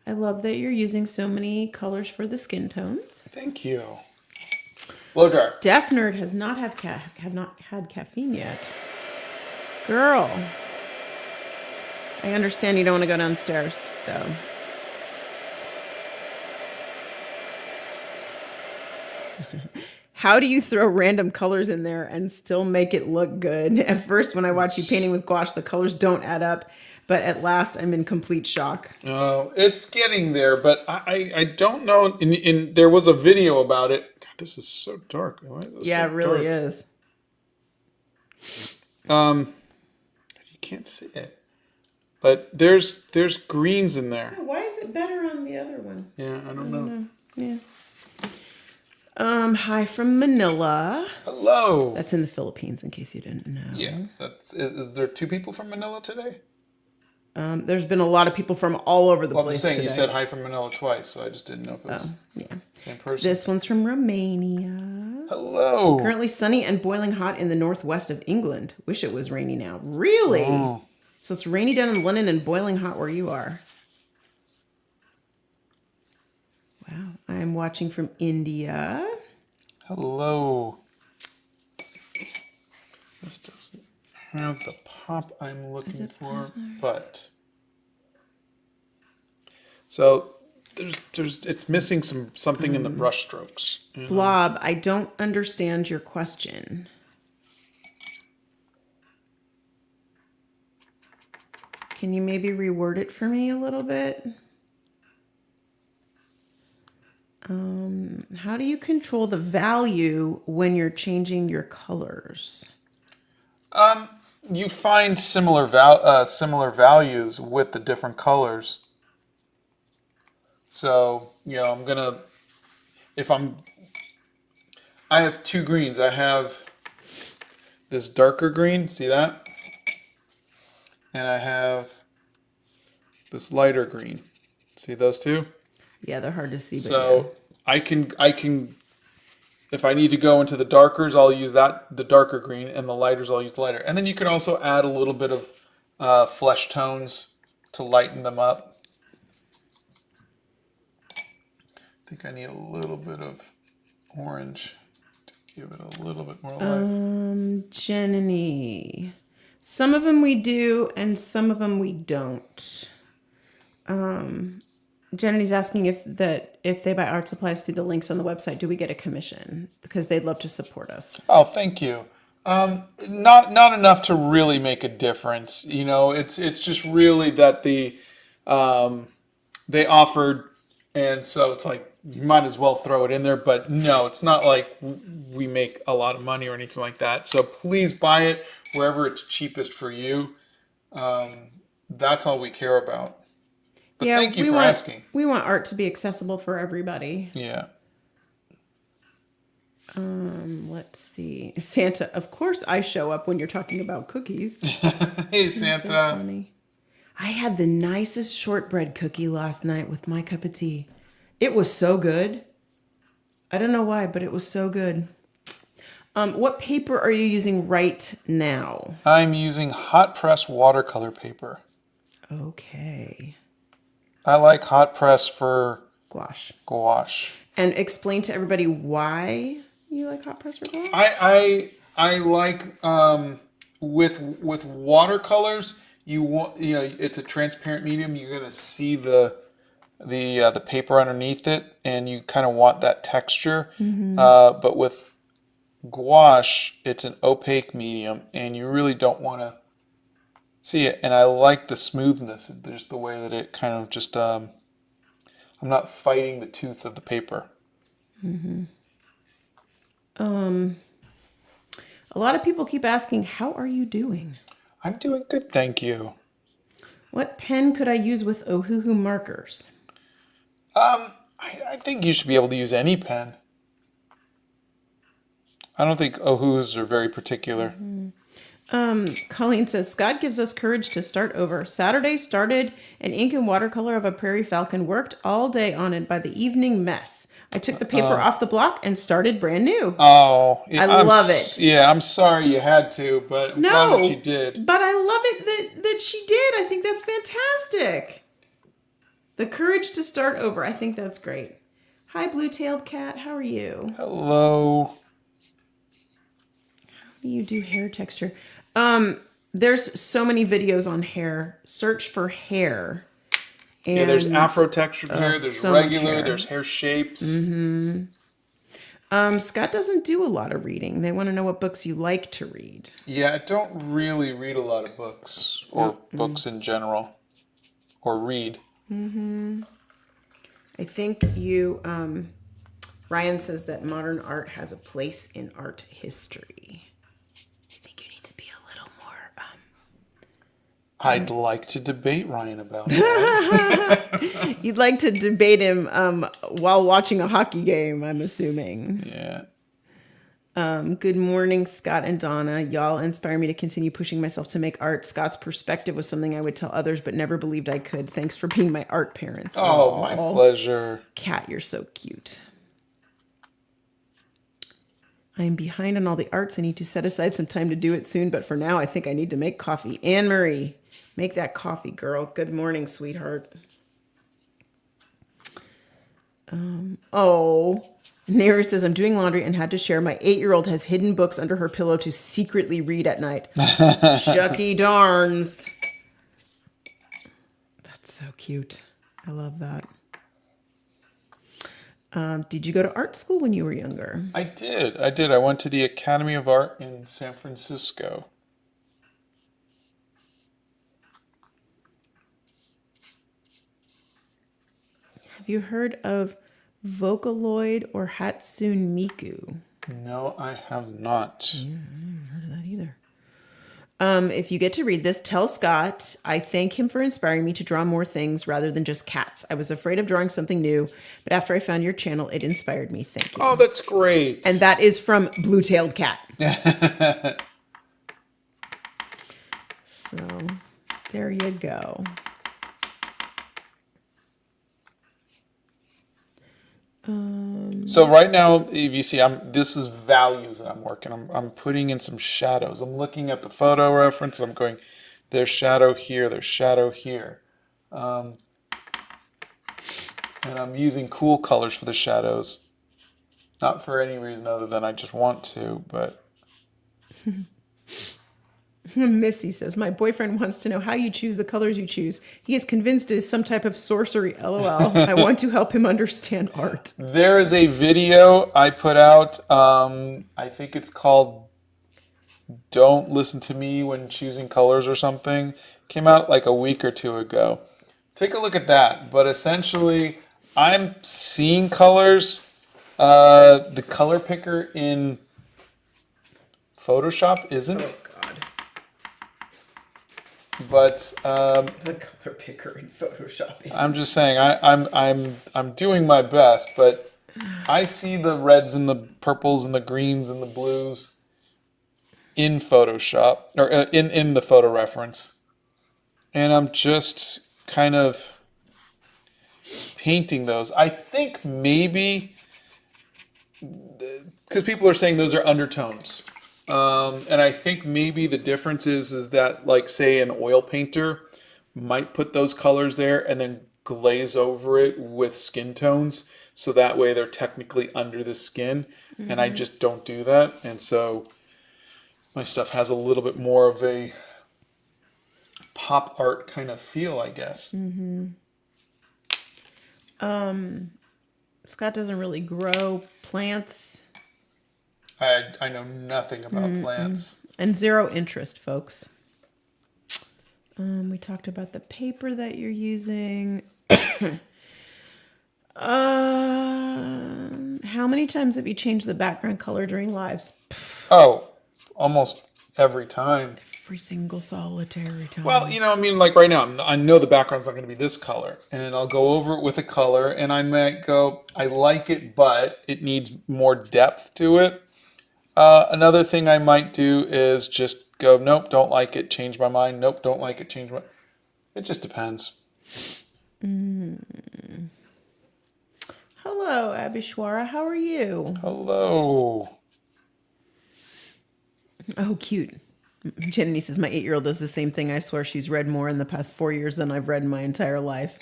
Speaker 1: I love that you're using so many colors for the skin tones.
Speaker 2: Thank you. Look,
Speaker 1: Steph Nerd has not have not had caffeine yet. Girl. I understand you don't want to go downstairs, though. How do you throw random colors in there and still make it look good? At first, when I watch you painting with gouache, the colors don't add up. But at last, I'm in complete shock.
Speaker 2: No, it's getting there, but I don't know. There was a video about it. God, this is so dark. Why is this
Speaker 1: Yeah,
Speaker 2: so
Speaker 1: it really
Speaker 2: dark?
Speaker 1: is.
Speaker 2: You can't see it, but there's greens in there.
Speaker 1: Why is it better on the other one?
Speaker 2: Yeah, I don't know.
Speaker 1: Yeah. Hi from Manila.
Speaker 2: Hello.
Speaker 1: That's in the Philippines, in case you didn't know.
Speaker 2: Yeah, is there 2 people from Manila today?
Speaker 1: There's been a lot of people from all over the
Speaker 2: Well, I'm
Speaker 1: place
Speaker 2: just saying
Speaker 1: today.
Speaker 2: you said hi from Manila twice, so I just didn't know if it was
Speaker 1: Yeah.
Speaker 2: the same person.
Speaker 1: This one's from Romania.
Speaker 2: Hello.
Speaker 1: Currently sunny and boiling hot in the northwest of England. Wish it was rainy now. Really?
Speaker 2: Oh.
Speaker 1: So it's rainy down in London and boiling hot where you are. Wow. I'm watching from India.
Speaker 2: Hello. This doesn't have the pop I'm looking for, but So it's missing something in the brush strokes. You know?
Speaker 1: Blob, I don't understand your question. Can you maybe reword it for me a little bit? How do you control the value when you're changing your colors?
Speaker 2: You find similar values with the different colors. So, I have two greens. I have this darker green, see that? And I have this lighter green. See those two?
Speaker 1: Yeah, they're hard to see.
Speaker 2: So I can, if I need to go into the darkers, I'll use the darker green, and the lighters, I'll use the lighter. And then you can also add a little bit of flesh tones to lighten them up. I think I need a little bit of orange to give it a little bit more life.
Speaker 1: Jenny, some of them we do, and some of them we don't. Jenny's asking if they buy art supplies through the links on the website, do we get a commission? Because they'd love to support us.
Speaker 2: Oh, thank you. Not enough to really make a difference. It's just really that they offered, and so it's like you might as well throw it in there. But no, it's not like we make a lot of money or anything like that. So please buy it wherever it's cheapest for you. That's all we care about. But thank you for asking.
Speaker 1: We want art to be accessible for everybody.
Speaker 2: Yeah.
Speaker 1: Let's see. Santa, of course I show up when you're talking about cookies.
Speaker 2: Hey, Santa.
Speaker 1: So funny. I had the nicest shortbread cookie last night with my cup of tea. It was so good. I don't know why, but it was so good. What paper are you using right now?
Speaker 2: I'm using hot press watercolor paper.
Speaker 1: Okay.
Speaker 2: I like hot press for
Speaker 1: gouache. And explain to everybody why you like hot press for gouache.
Speaker 2: I like with watercolors. It's a transparent medium. You're gonna see the paper underneath it, and you kind of want that texture. Mm-hmm. But with gouache, it's an opaque medium, and you really don't want to see it. And I like the smoothness, just the way that it kind of just, I'm not fighting the tooth of the paper.
Speaker 1: Mm-hmm. A lot of people keep asking, how are you doing?
Speaker 2: I'm doing good, thank you.
Speaker 1: What pen could I use with Ohuhu markers?
Speaker 2: I think you should be able to use any pen. I don't think Ohuhus are very particular.
Speaker 1: Mm-hmm. Colleen says, Scott gives us courage to start over. Saturday started an ink and watercolor of a prairie falcon, worked all day on it. By the evening, mess. I took the paper off the block and started brand new.
Speaker 2: Oh,
Speaker 1: I love it.
Speaker 2: Yeah, I'm sorry you had to, but I'm glad that you did.
Speaker 1: But I love it that she did. I think that's fantastic. The courage to start over. I think that's great. Hi, blue-tailed cat. How are you?
Speaker 2: Hello.
Speaker 1: How do you do hair texture? There's so many videos on hair. Search for hair. And,
Speaker 2: yeah, there's afro textured hair, there's so regular, hair. There's hair shapes.
Speaker 1: Mm-hmm. Scott doesn't do a lot of reading. They want to know what books you like to read.
Speaker 2: Yeah, I don't really read a lot of books or books in general, or read.
Speaker 1: Mm-hmm. I think Ryan says that modern art has a place in art history. I think you need to be a little more...
Speaker 2: I'd like to debate Ryan about that.
Speaker 1: You'd like to debate him while watching a hockey game, I'm assuming.
Speaker 2: Yeah.
Speaker 1: Good morning, Scott and Donna. Y'all inspire me to continue pushing myself to make art. Scott's perspective was something I would tell others, but never believed I could. Thanks for being my art parents.
Speaker 2: Oh, my pleasure.
Speaker 1: Kat, you're so cute. I'm behind on all the arts. I need to set aside some time to do it soon, but for now, I think I need to make coffee. Anne-Marie, make that coffee, girl. Good morning, sweetheart. Neri says, I'm doing laundry and had to share. My 8-year-old has hidden books under her pillow to secretly read at night. Shucky darns. That's so cute. I love that. Did you go to art school when you were younger?
Speaker 2: I did. I went to the Academy of Art in San Francisco.
Speaker 1: Have you heard of Vocaloid or Hatsune Miku?
Speaker 2: No, I have not.
Speaker 1: I haven't heard of that either. If you get to read this, tell Scott I thank him for inspiring me to draw more things rather than just cats. I was afraid of drawing something new, but after I found your channel, it inspired me. Thank you.
Speaker 2: Oh, that's great.
Speaker 1: And that is from Blue-tailed Cat. So there you go.
Speaker 2: So right now, if you see, this is values that I'm working. I'm putting in some shadows. I'm looking at the photo reference. And I'm going, there's shadow here. There's shadow here. And I'm using cool colors for the shadows. Not for any reason other than I just want to, but...
Speaker 1: Missy says, my boyfriend wants to know how you choose the colors you choose. He is convinced it is some type of sorcery. LOL. I want to help him understand art.
Speaker 2: There is a video I put out. I think it's called Don't Listen to Me When Choosing Colors or something. Came out like a week or two ago. Take a look at that. But essentially, I'm seeing colors. The color picker in Photoshop isn't.
Speaker 1: Oh, God.
Speaker 2: But
Speaker 1: The color picker in Photoshop.
Speaker 2: I'm just saying I'm doing my best, but I see the reds and the purples and the greens and the blues in Photoshop or in the photo reference, and I'm just kind of painting those. I think maybe because people are saying those are undertones. And I think maybe the difference is that, like, say an oil painter might put those colors there and then glaze over it with skin tones. So that way they're technically under the skin. Mm-hmm. And I just don't do that. And so my stuff has a little bit more of a pop art kind of feel, I guess.
Speaker 1: Mm-hmm. Scott doesn't really grow plants.
Speaker 2: I know nothing about plants.
Speaker 1: And zero interest, folks. We talked about the paper that you're using. How many times have you changed the background color during lives?
Speaker 2: Oh, almost every time.
Speaker 1: Every single solitary time.
Speaker 2: Well, I mean, like right now, I know the background's not going to be this color. And I'll go over it with a color, and I might go, I like it, but it needs more depth to it. Another thing I might do is just go, nope, don't like it, change my mind. Nope, don't like it, change my... It just depends.
Speaker 1: Hello, Abishwara. How are you?
Speaker 2: Hello.
Speaker 1: Oh, cute. Jenny says, my 8-year-old does the same thing. I swear she's read more in the past 4 years than I've read in my entire life.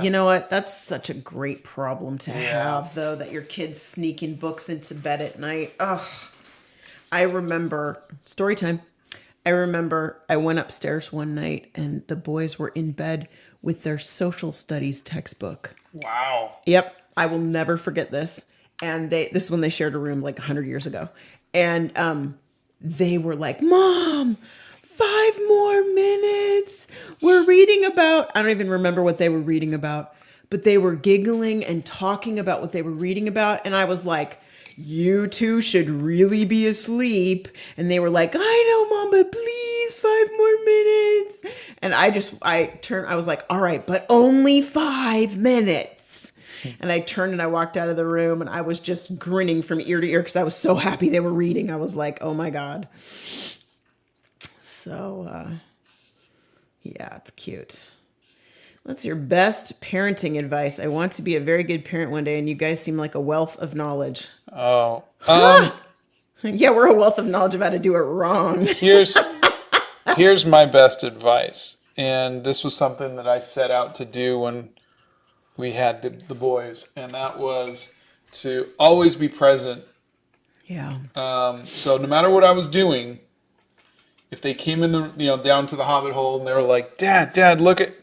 Speaker 1: You know what? That's such a great problem to have, though, that your kids sneaking books into bed at night. Ugh. I remember, story time. I remember I went upstairs one night and the boys were in bed with their social studies textbook.
Speaker 2: Wow.
Speaker 1: Yep. I will never forget this. And this is when they shared a room like 100 years ago. And, they were like, Mom, 5 more minutes. We're reading about, I don't even remember what they were reading about, but they were giggling and talking about what they were reading about. And I was like, you two should really be asleep. And they were like, I know, Mom, but please 5 more minutes. And I was like, all right, but only 5 minutes. And I turned and I walked out of the room and I was just grinning from ear to ear because I was so happy they were reading. I was like, oh my God. So, yeah, it's cute. What's your best parenting advice? I want to be a very good parent one day and you guys seem like a wealth of knowledge.
Speaker 2: Oh.
Speaker 1: Yeah, we're a wealth of knowledge of how to do it wrong.
Speaker 2: Here's my best advice. And this was something that I set out to do when we had the boys, and that was to always be present.
Speaker 1: Yeah.
Speaker 2: So no matter what I was doing, if they came in down to the Hobbit hole and they were like, Dad, look at,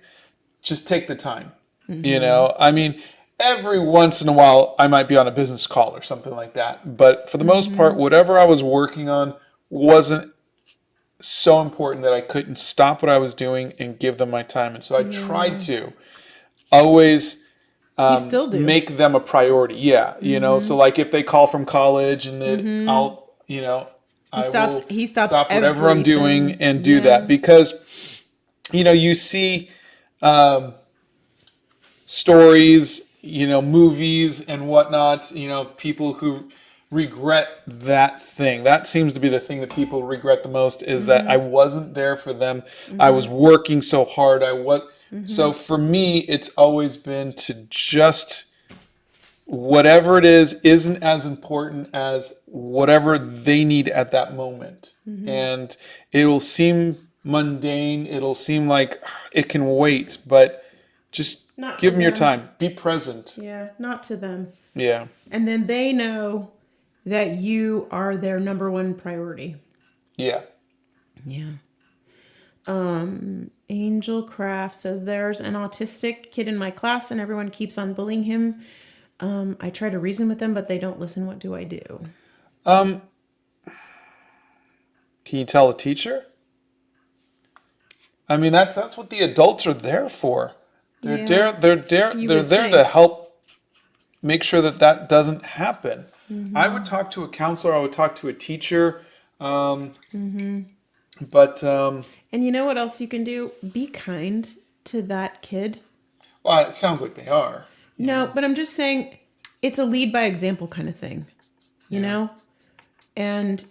Speaker 2: just take the time. You know, I mean, every once in a while I might be on a business call or something like that. But for the most part, whatever I was working on wasn't so important that I couldn't stop what I was doing and give them my time. And so I tried to always
Speaker 1: You still do.
Speaker 2: make them a priority. Yeah. You know, so like if they call from college and then I'll, you know, I will
Speaker 1: He stops
Speaker 2: stop whatever I'm doing
Speaker 1: everything.
Speaker 2: and do that because, you know, you see stories, you know, movies and whatnot, you know, people who regret that thing. That seems to be the thing that people regret the most is that I wasn't there for them. I was working so hard. So for me, it's always been to just whatever it is isn't as important as whatever they need at that moment. And it'll seem mundane. It'll seem like it can wait, but just
Speaker 1: Not
Speaker 2: give
Speaker 1: to
Speaker 2: them your
Speaker 1: them.
Speaker 2: time. Be present.
Speaker 1: Yeah, not to them.
Speaker 2: Yeah.
Speaker 1: And then they know that you are their number one priority.
Speaker 2: Yeah.
Speaker 1: Yeah. Angel Craft says there's an autistic kid in my class and everyone keeps on bullying him. I try to reason with them, but they don't listen. What do I do?
Speaker 2: Can you tell the teacher? I mean, that's what the adults are there for. They're
Speaker 1: Yeah.
Speaker 2: there
Speaker 1: You
Speaker 2: they're
Speaker 1: would
Speaker 2: there to
Speaker 1: think.
Speaker 2: help make sure that that doesn't happen. I would talk to a counselor. I would talk to a teacher. But
Speaker 1: And you know what else you can do? Be kind to that kid.
Speaker 2: well, it sounds like they are.
Speaker 1: No, but I'm just saying it's a lead by example kind of thing, you know? And,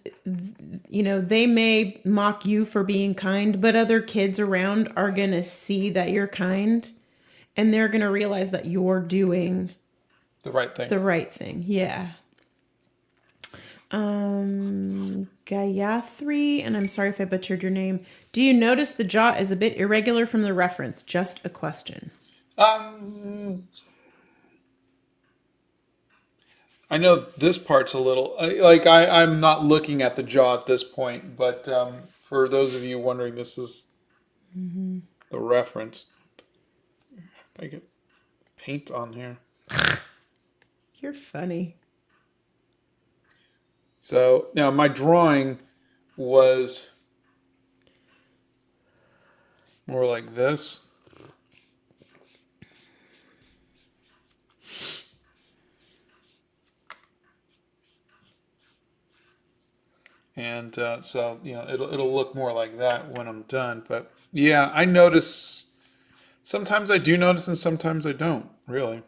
Speaker 1: you know, they may mock you for being kind, but other kids around are going to see that you're kind and they're going to realize that you're doing
Speaker 2: The right thing.
Speaker 1: the right thing. Yeah. Gayatri, and I'm sorry if I butchered your name. Do you notice the jaw is a bit irregular from the reference? Just a question.
Speaker 2: I know this part's a little I'm not looking at the jaw at this point, but for those of you wondering, this is the reference. I get paint on here.
Speaker 1: You're funny.
Speaker 2: So now my drawing was more like this. And so, you know, it'll look more like that when I'm done. But yeah, I notice, sometimes I do notice and sometimes I don't, really.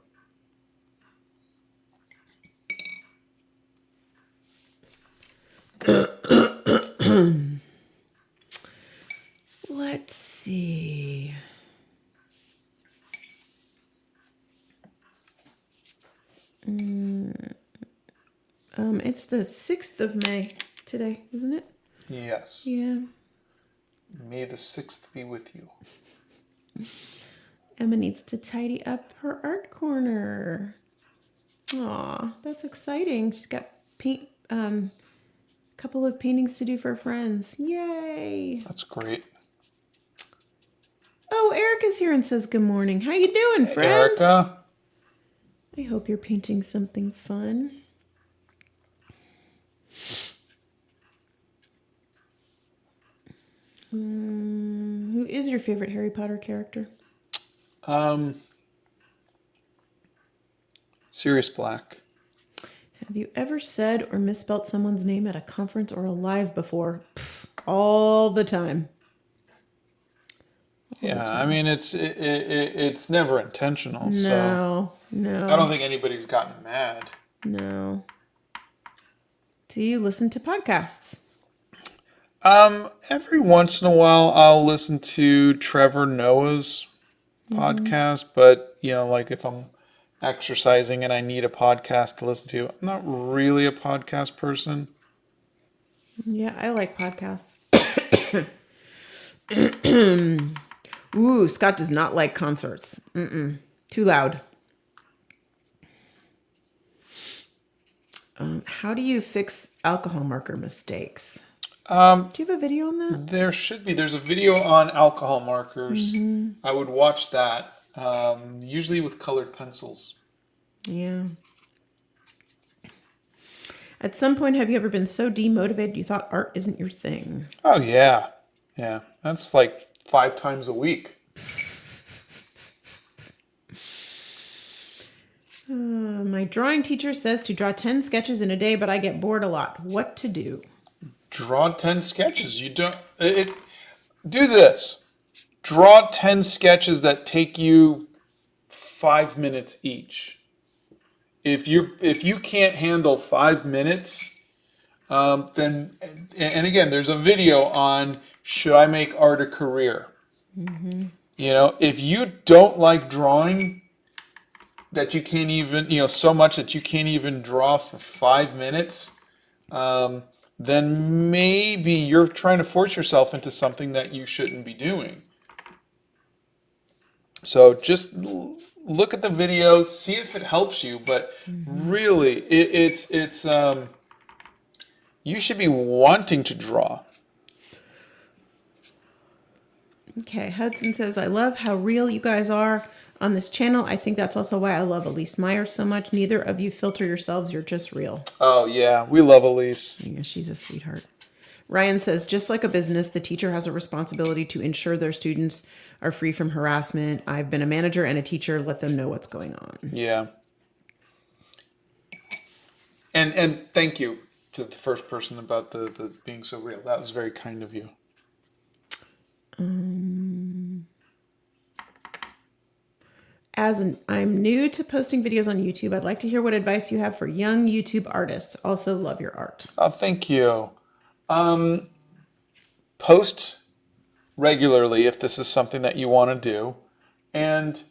Speaker 1: Let's see. It's the 6th of May today, isn't it?
Speaker 2: Yes.
Speaker 1: Yeah.
Speaker 2: May the 6th be with you.
Speaker 1: Emma needs to tidy up her art corner. Aw, that's exciting. She's got couple of paintings to do for friends. Yay!
Speaker 2: That's great.
Speaker 1: Oh, Erica's here and says good morning. How you doing, friend?
Speaker 2: Erica?
Speaker 1: I hope you're painting something fun. Who is your favorite Harry Potter character?
Speaker 2: Sirius Black.
Speaker 1: Have you ever said or misspelt someone's name at a conference or a live before? Pff, all the time.
Speaker 2: Yeah, I mean it's never intentional. So
Speaker 1: No.
Speaker 2: I don't think anybody's gotten mad.
Speaker 1: No. Do you listen to podcasts?
Speaker 2: Every once in a while I'll listen to Trevor Noah's podcast, but you know, like if I'm exercising and I need a podcast to listen to, I'm not really a podcast person.
Speaker 1: Yeah, I like podcasts. Ooh, Scott does not like concerts. Too loud. How do you fix alcohol marker mistakes? Do you have a video on that?
Speaker 2: There's a video on alcohol markers. I would watch that. usually with colored pencils.
Speaker 1: Yeah. At some point, have you ever been so demotivated you thought art isn't your thing?
Speaker 2: Oh, yeah. Yeah. That's like 5 times a week.
Speaker 1: My drawing teacher says to draw 10 sketches in a day, but I get bored a lot. What to do?
Speaker 2: Draw 10 sketches. You don't... do this. Draw 10 sketches that take you 5 minutes each. If you can't handle 5 minutes, then, and again, there's a video on should I make art a career?
Speaker 1: Mm-hmm.
Speaker 2: You know, if you don't like drawing, that you can't even, so much that you can't even draw for 5 minutes, then maybe you're trying to force yourself into something that you shouldn't be doing. So just look at the videos, see if it helps you. But really, it's you should be wanting to draw.
Speaker 1: Okay, Hudson says, I love how real you guys are on this channel. I think that's also why I love Elise Meyer so much. Neither of you filter yourselves. You're just real.
Speaker 2: Oh, yeah. We love Elise.
Speaker 1: Yeah, she's a sweetheart. Ryan says, just like a business, the teacher has a responsibility to ensure their students are free from harassment. I've been a manager and a teacher. Let them know what's going on.
Speaker 2: Yeah. And thank you to the first person about the being so real. That was very kind of you.
Speaker 1: I'm new to posting videos on YouTube. I'd like to hear what advice you have for young YouTube artists. Also love your art.
Speaker 2: Oh, thank you. Post regularly if this is something that you want to do, and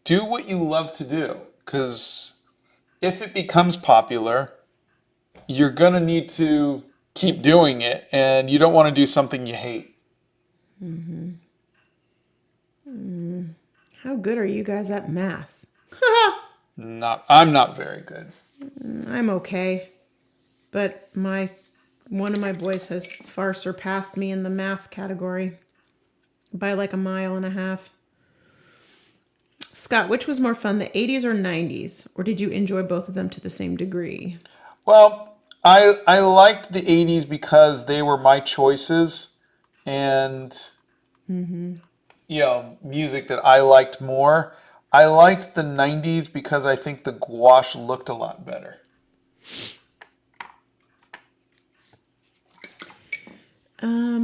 Speaker 2: do what you love to do, because if it becomes popular, you're going to need to keep doing it, and you don't want to do something you hate.
Speaker 1: How good are you guys at math?
Speaker 2: I'm not very good.
Speaker 1: I'm okay. But one of my boys has far surpassed me in the math category by like a mile and a half. Scott, which was more fun, the 80s or 90s? Or did you enjoy both of them to the same degree?
Speaker 2: Well, I liked the 80s because they were my choices, and music that I liked more. I liked the 90s because I think the gouache looked a lot better.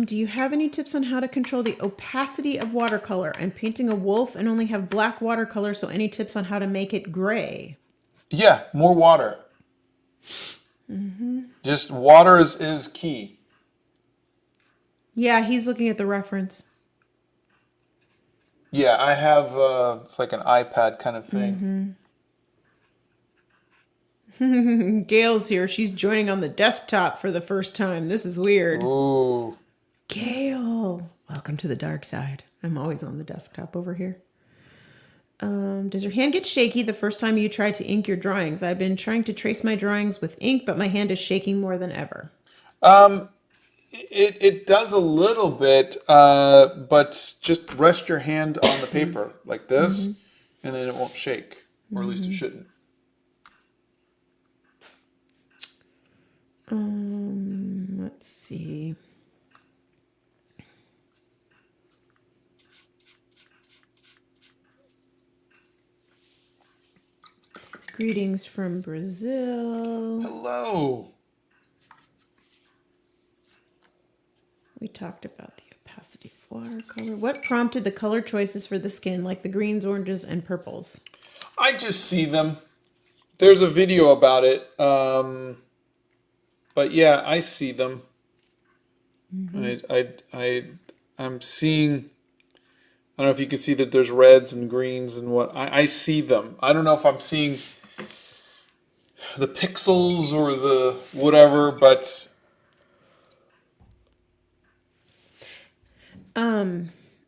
Speaker 1: Do you have any tips on how to control the opacity of watercolor? I'm painting a wolf and only have black watercolor, so any tips on how to make it gray?
Speaker 2: Yeah, more water. Just water is key.
Speaker 1: Yeah, he's looking at the reference.
Speaker 2: Yeah, I have, it's like an iPad kind of thing.
Speaker 1: Gail's here. She's joining on the desktop for the first time. This is weird.
Speaker 2: Ooh.
Speaker 1: Gail, welcome to the dark side. I'm always on the desktop over here. Does your hand get shaky the first time you try to ink your drawings? I've been trying to trace my drawings with ink, but my hand is shaking more than ever.
Speaker 2: It does a little bit, but just rest your hand on the paper like this, and then it won't shake, or at least it shouldn't.
Speaker 1: Let's see. Greetings from Brazil.
Speaker 2: Hello.
Speaker 1: We talked about the opacity of watercolor. What prompted the color choices for the skin, like the greens, oranges, and purples?
Speaker 2: I just see them. There's a video about it. But yeah, I see them. I'm seeing. I don't know if you can see that there's reds and greens and what. I see them. I don't know if I'm seeing the pixels or the whatever, but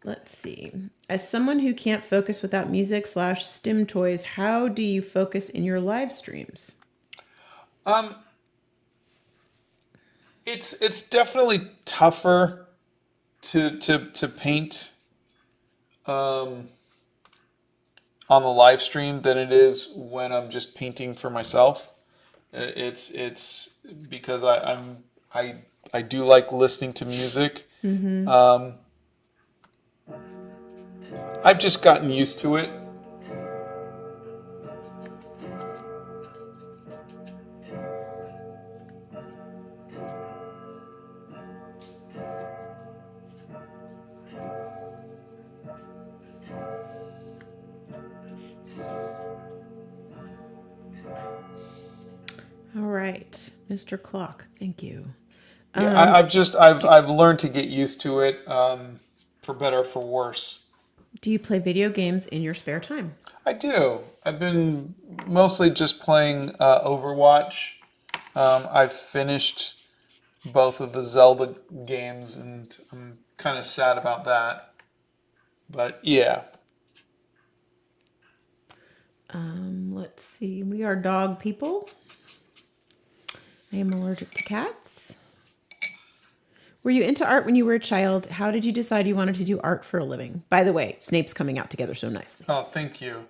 Speaker 1: Let's see. As someone who can't focus without music / stim toys, how do you focus in your live streams?
Speaker 2: it's definitely tougher to paint on the live stream than it is when I'm just painting for myself. It's because I do like listening to music. I've just gotten used to it.
Speaker 1: All right, Mr. Clock, thank you.
Speaker 2: Yeah, I've learned to get used to it, for better or for worse.
Speaker 1: Do you play video games in your spare time?
Speaker 2: I do. I've been mostly just playing Overwatch. I've finished both of the Zelda games, and I'm kind of sad about that. But yeah.
Speaker 1: Let's see. We are dog people. I am allergic to cats. Were you into art when you were a child? How did you decide you wanted to do art for a living? By the way, Snape's coming out together so nicely.
Speaker 2: Oh, thank you.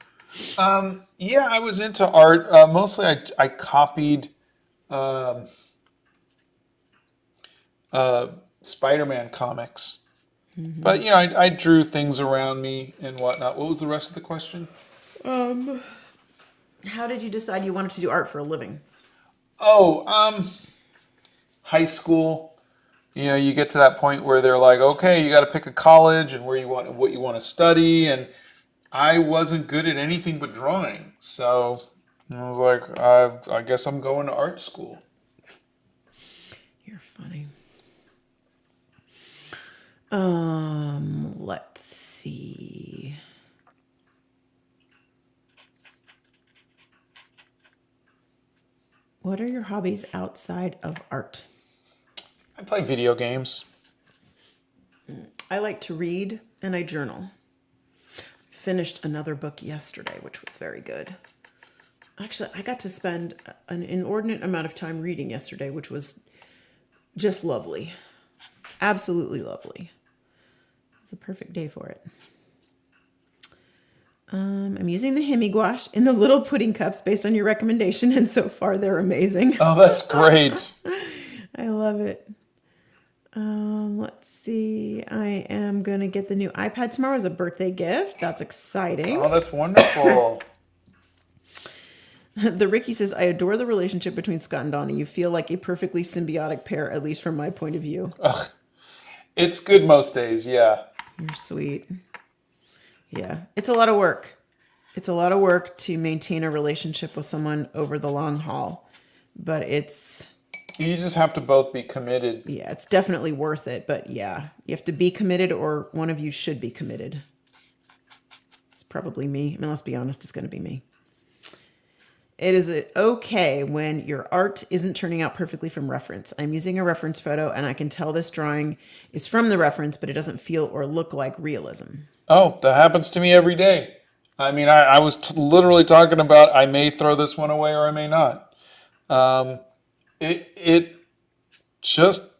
Speaker 2: Yeah, I was into art. Mostly I copied Spider-Man comics. But, I drew things around me and whatnot. What was the rest of the question?
Speaker 1: How did you decide you wanted to do art for a living?
Speaker 2: Oh, high school. You get to that point where they're like, okay, you got to pick a college and what you want to study. And I wasn't good at anything but drawing. So I was like, I guess I'm going to art school.
Speaker 1: You're funny. Let's see. What are your hobbies outside of art?
Speaker 2: I play video games.
Speaker 1: I like to read and I journal. Finished another book yesterday, which was very good. Actually, I got to spend an inordinate amount of time reading yesterday, which was just lovely. Absolutely lovely. It was a perfect day for it. I'm using the Hemi Gouache in the little pudding cups based on your recommendation, and so far they're amazing.
Speaker 2: Oh, that's great.
Speaker 1: I love it. Let's see. I am going to get the new iPad tomorrow as a birthday gift. That's exciting.
Speaker 2: Oh, that's wonderful.
Speaker 1: The Ricky says, I adore the relationship between Scott and Donnie. You feel like a perfectly symbiotic pair, at least from my point of view.
Speaker 2: Ugh. It's good most days, yeah.
Speaker 1: You're sweet. Yeah, it's a lot of work. It's a lot of work to maintain a relationship with someone over the long haul. But
Speaker 2: You just have to both be committed.
Speaker 1: yeah, it's definitely worth it. But yeah, you have to be committed, or one of you should be committed. It's probably me. I mean, let's be honest, it's going to be me. It is okay when your art isn't turning out perfectly from reference. I'm using a reference photo and I can tell this drawing is from the reference, but it doesn't feel or look like realism.
Speaker 2: Oh, that happens to me every day. I mean, I was literally talking about I may throw this one away or I may not. It just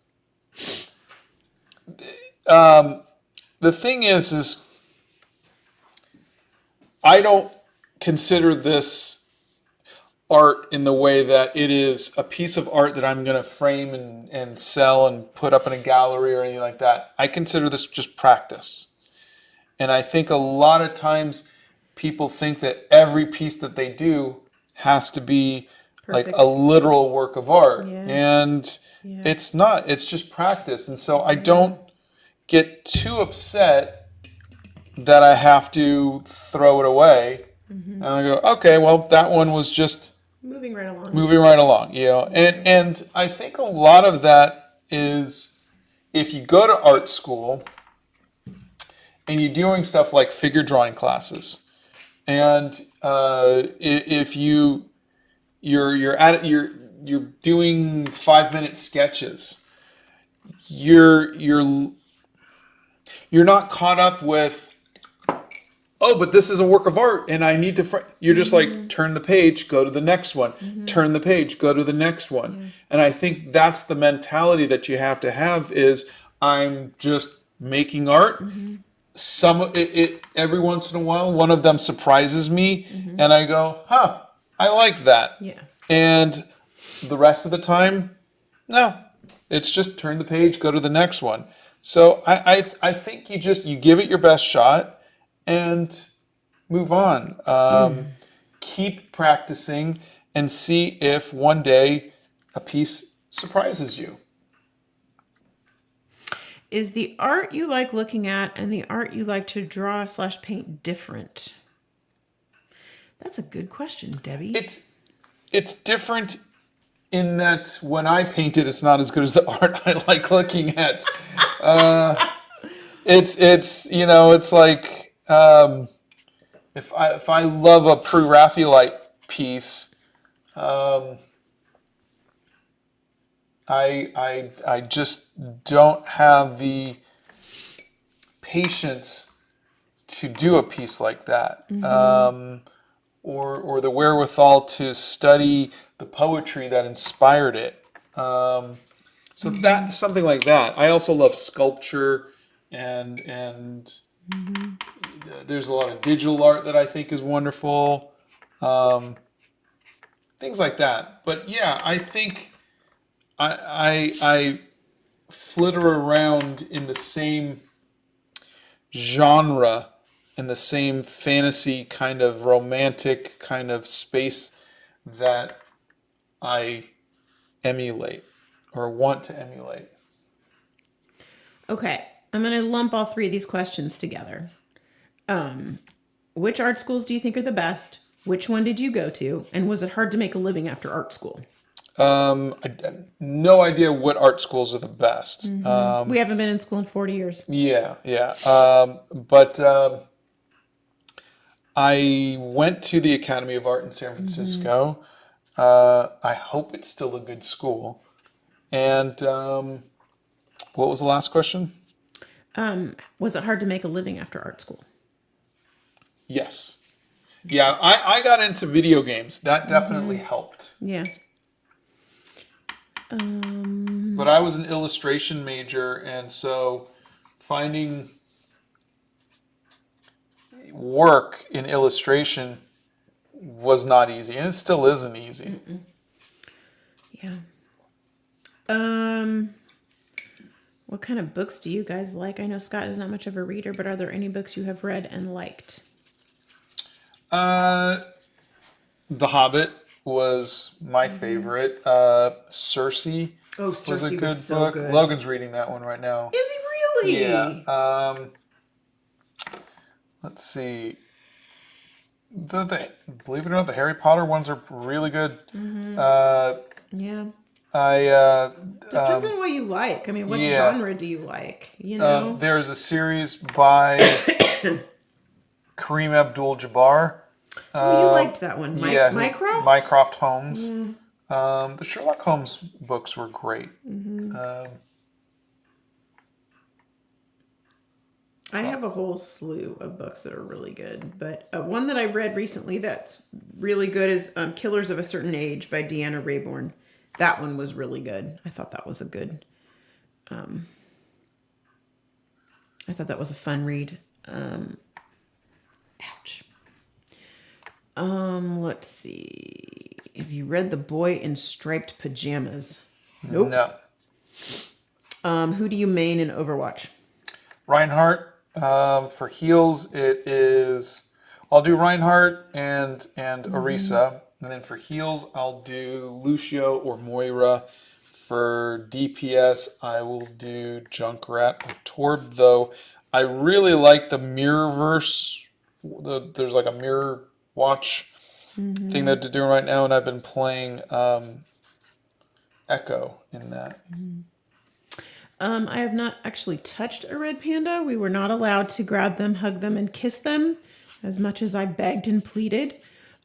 Speaker 2: the thing is I don't consider this art in the way that it is a piece of art that I'm going to frame and sell and put up in a gallery or anything like that. I consider this just practice. And I think a lot of times people think that every piece that they do has to be
Speaker 1: Perfect.
Speaker 2: like a literal work of art.
Speaker 1: Yeah.
Speaker 2: And it's not. It's just practice. And so I don't get too upset that I have to throw it away. And I go, okay, well, that one was just
Speaker 1: Moving right along.
Speaker 2: And I think a lot of that is if you go to art school and you're doing stuff like figure drawing classes, and if you're doing 5-minute sketches, you're not caught up with, oh, but this is a work of art and I need to... You're just like, turn the page, go to the next one. Turn the page, go to the next one. And I think that's the mentality that you have to have is I'm just making art every once in a while, one of them surprises me, and I go, "Huh, I like that."
Speaker 1: Yeah.
Speaker 2: And the rest of the time, no, it's just turn the page, go to the next one. So I think you give it your best shot and move on. Keep practicing and see if one day a piece surprises you.
Speaker 1: Is the art you like looking at and the art you like to draw / paint different? That's a good question, Debbie.
Speaker 2: It's different in that when I paint it, it's not as good as the art I like looking at. It's like if I love a Pre-Raphaelite piece, I just don't have the patience to do a piece like that, or the wherewithal to study the poetry that inspired it. So that something like that. I also love sculpture, and there's a lot of digital art that I think is wonderful. Things like that. But yeah, I think I flitter around in the same genre, in the same fantasy kind of romantic kind of space that I emulate or want to emulate.
Speaker 1: Okay, I'm going to lump all 3 of these questions together. Which art schools do you think are the best? Which one did you go to? And was it hard to make a living after art school?
Speaker 2: I have no idea what art schools are the best.
Speaker 1: We haven't been in school in 40 years.
Speaker 2: Yeah. But I went to the Academy of Art in San Francisco. I hope it's still a good school. And what was the last question?
Speaker 1: Was it hard to make a living after art school?
Speaker 2: Yes. Yeah, I got into video games. That definitely helped.
Speaker 1: Yeah.
Speaker 2: But I was an illustration major, and so finding work in illustration was not easy, and it still isn't easy.
Speaker 1: Yeah. What kind of books do you guys like? I know Scott is not much of a reader, but are there any books you have read and liked?
Speaker 2: The Hobbit was my favorite. Circe was a good book.
Speaker 3: Good.
Speaker 2: Logan's reading that one right now.
Speaker 1: Is he really?
Speaker 2: Yeah. Let's see. Believe it or not, the Harry Potter ones are really good.
Speaker 1: Yeah.
Speaker 2: Depends
Speaker 1: on what you like. I mean, what
Speaker 2: yeah.
Speaker 1: genre do you like? You know?
Speaker 2: There's a series by Kareem Abdul-Jabbar.
Speaker 1: You liked that one. Mycroft?
Speaker 2: Mycroft Holmes. The Sherlock Holmes books were great.
Speaker 1: I have a whole slew of books that are really good, but one that I read recently that's really good is Killers of a Certain Age by Deanna Raybourn. That one was really good. I thought that was a good... I thought that was a fun read. Ouch. Let's see. Have you read The Boy in Striped Pajamas? Nope.
Speaker 2: No.
Speaker 1: Who do you main in Overwatch?
Speaker 2: Reinhardt. For heals, it is... I'll do Reinhardt and Orisa. And then for heals, I'll do Lucio or Moira. For DPS, I will do Junkrat or Torb, though I really like the Mirrorverse. There's like a Mirror Watch thing that they're doing right now, and I've been playing Echo in that.
Speaker 1: I have not actually touched a red panda. We were not allowed to grab them, hug them, and kiss them as much as I begged and pleaded.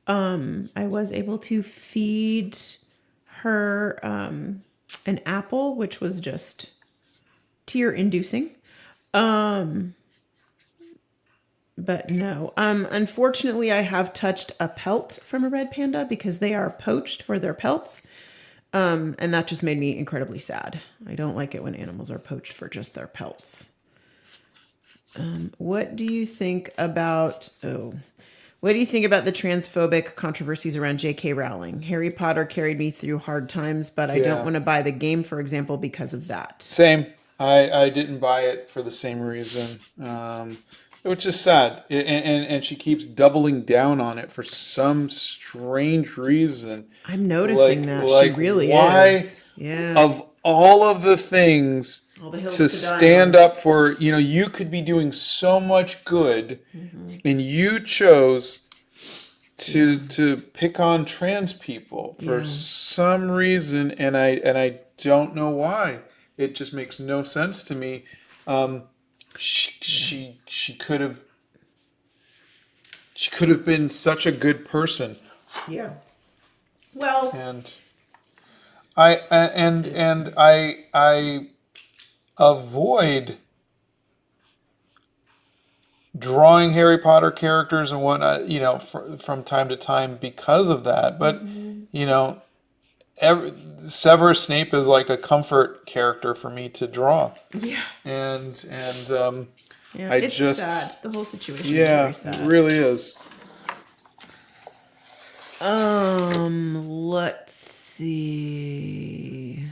Speaker 1: I was able to feed her an apple, which was just tear-inducing. But no. Unfortunately, I have touched a pelt from a red panda because they are poached for their pelts. And that just made me incredibly sad. I don't like it when animals are poached for just their pelts. What do you think about what do you think about the transphobic controversies around J.K. Rowling? Harry Potter carried me through hard times, but I don't
Speaker 2: Yeah.
Speaker 1: want to buy the game, for example, because of that.
Speaker 2: Same. I didn't buy it for the same reason, which is sad. And she keeps doubling down on it for some strange reason.
Speaker 1: I'm noticing that she really
Speaker 2: Why,
Speaker 1: is. Yeah.
Speaker 2: of all of the things
Speaker 1: All the hills
Speaker 2: to
Speaker 1: to die
Speaker 2: stand
Speaker 1: on.
Speaker 2: up for, you could be doing so much good, and you chose to pick on trans people for
Speaker 1: Yeah.
Speaker 2: some reason, and I don't know why. It just makes no sense to me. She could have been such a good person,
Speaker 1: Yeah. Well,
Speaker 2: and I avoid drawing Harry Potter characters and whatnot, from time to time because of that. But you know, Severus Snape is like a comfort character for me to draw,
Speaker 1: yeah.
Speaker 2: and
Speaker 1: Yeah.
Speaker 2: I
Speaker 1: It's
Speaker 2: just
Speaker 1: sad. The whole situation is
Speaker 2: yeah,
Speaker 1: very
Speaker 2: it
Speaker 1: sad.
Speaker 2: really is.
Speaker 1: Let's see.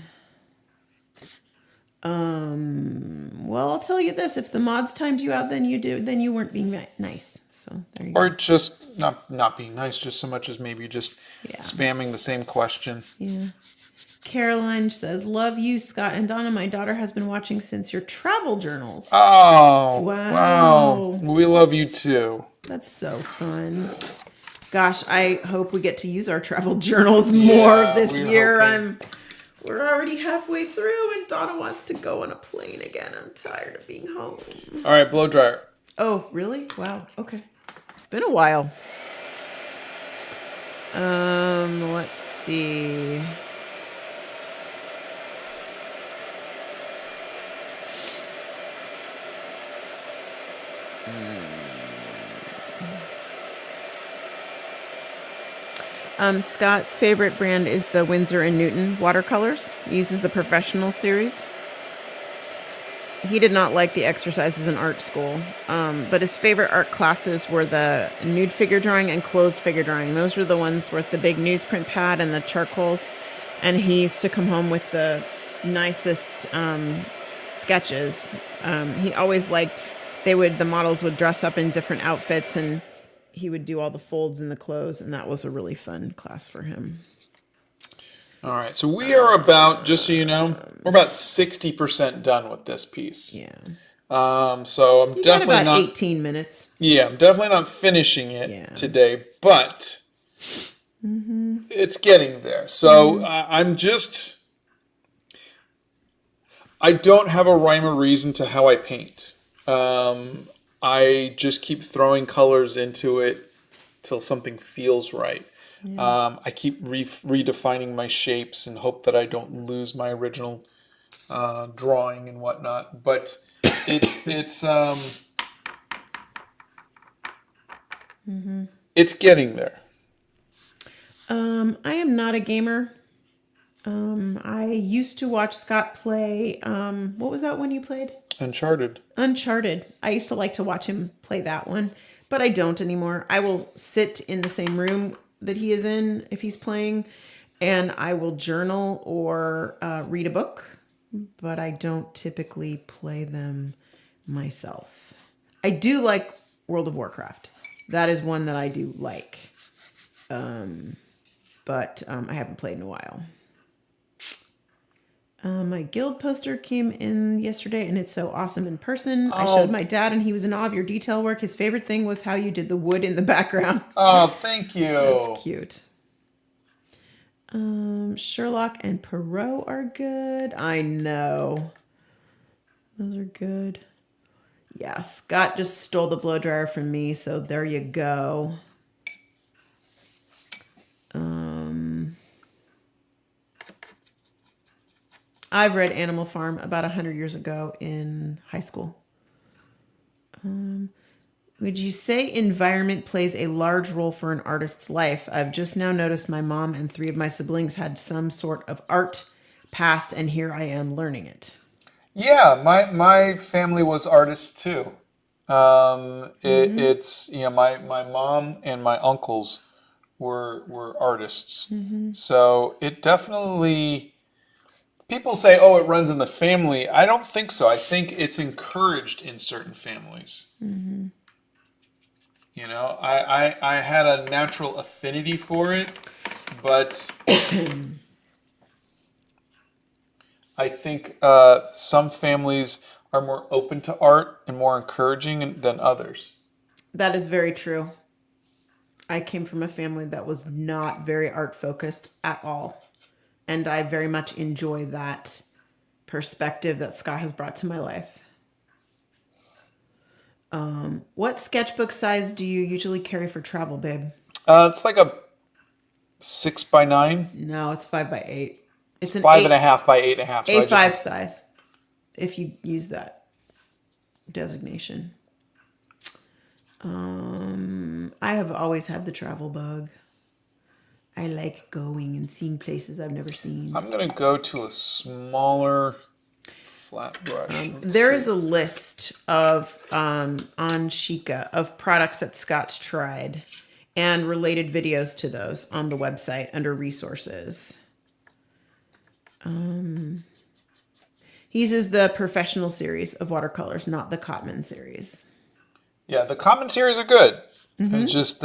Speaker 1: Well, I'll tell you this: if the mods timed you out, then you weren't being nice. So there you
Speaker 2: Or
Speaker 1: go.
Speaker 2: just not being nice, just so much as maybe just
Speaker 1: Yeah.
Speaker 2: spamming the same question.
Speaker 1: Yeah. Caroline says, "Love you, Scott and Donna. My daughter has been watching since your travel journals.
Speaker 2: Oh,
Speaker 1: Wow.
Speaker 2: wow. We love you too.
Speaker 1: That's so fun. Gosh, I hope we get to use our travel journals more
Speaker 2: Yeah,
Speaker 1: this
Speaker 2: we're
Speaker 1: year.
Speaker 2: hoping.
Speaker 1: We're already halfway through, and Donna wants to go on a plane again. I'm tired of being home.
Speaker 2: All right, blow dryer.
Speaker 1: Oh, really? Wow. Okay. Been a while. Let's see. Scott's favorite brand is the Winsor & Newton watercolors. He uses the professional series. He did not like the exercises in art school, but his favorite art classes were the nude figure drawing and clothed figure drawing. Those were the ones with the big newsprint pad and the charcoals. And he used to come home with the nicest sketches. He always liked, the models would dress up in different outfits, and he would do all the folds in the clothes, and that was a really fun class for him.
Speaker 2: All right, so we are about, just so you know, we're about 60% done with this piece.
Speaker 1: Yeah.
Speaker 2: So I'm
Speaker 1: You got
Speaker 2: definitely
Speaker 1: about
Speaker 2: not.
Speaker 1: 18 minutes.
Speaker 2: Yeah, I'm definitely not finishing it
Speaker 1: Yeah.
Speaker 2: today, but it's getting there. So I don't have a rhyme or reason to how I paint. I just keep throwing colors into it till something feels right. I keep redefining my shapes and hope that I don't lose my original drawing and whatnot. But it's getting there.
Speaker 1: I am not a gamer. I used to watch Scott play. What was that one you played?
Speaker 2: Uncharted.
Speaker 1: Uncharted. I used to like to watch him play that one, but I don't anymore. I will sit in the same room that he is in if he's playing, and I will journal or read a book, but I don't typically play them myself. I do like World of Warcraft. That is one that I do like, but I haven't played in a while. My guild poster came in yesterday, and it's so awesome in person. I showed my dad, and he was in awe of your detail work. His favorite thing was how you did the wood in the background.
Speaker 2: Oh, thank you.
Speaker 1: That's cute. Sherlock and Perot are good. I know. Those are good. Yeah, Scott just stole the blow dryer from me, so there you go. I've read Animal Farm about 100 years ago in high school. Would you say environment plays a large role for an artist's life? I've just now noticed my mom and 3 of my siblings had some sort of art past, and here I am learning it.
Speaker 2: Yeah, my family was artists too. It's my mom and my uncles were artists, so it definitely. People say, "Oh, it runs in the family." I don't think so. I think it's encouraged in certain families. I had a natural affinity for it, but I think some families are more open to art and more encouraging than others.
Speaker 1: That is very true. I came from a family that was not very art focused at all. And I very much enjoy that perspective that Scott has brought to my life. What sketchbook size do you usually carry for travel, babe?
Speaker 2: It's like a 6 by 9.
Speaker 1: No, it's 5 by 8. It's an
Speaker 2: Five
Speaker 1: eight,
Speaker 2: and a half by 8.5. So
Speaker 1: A5 size, if you use that designation. I have always had the travel bug. I like going and seeing places I've never seen.
Speaker 2: I'm gonna go to a smaller flat brush.
Speaker 1: There is a list of on Sheikah of products that Scott's tried and related videos to those on the website under resources. He uses the professional series of watercolors, not the Cotman series.
Speaker 2: Yeah, the common series are good. It's just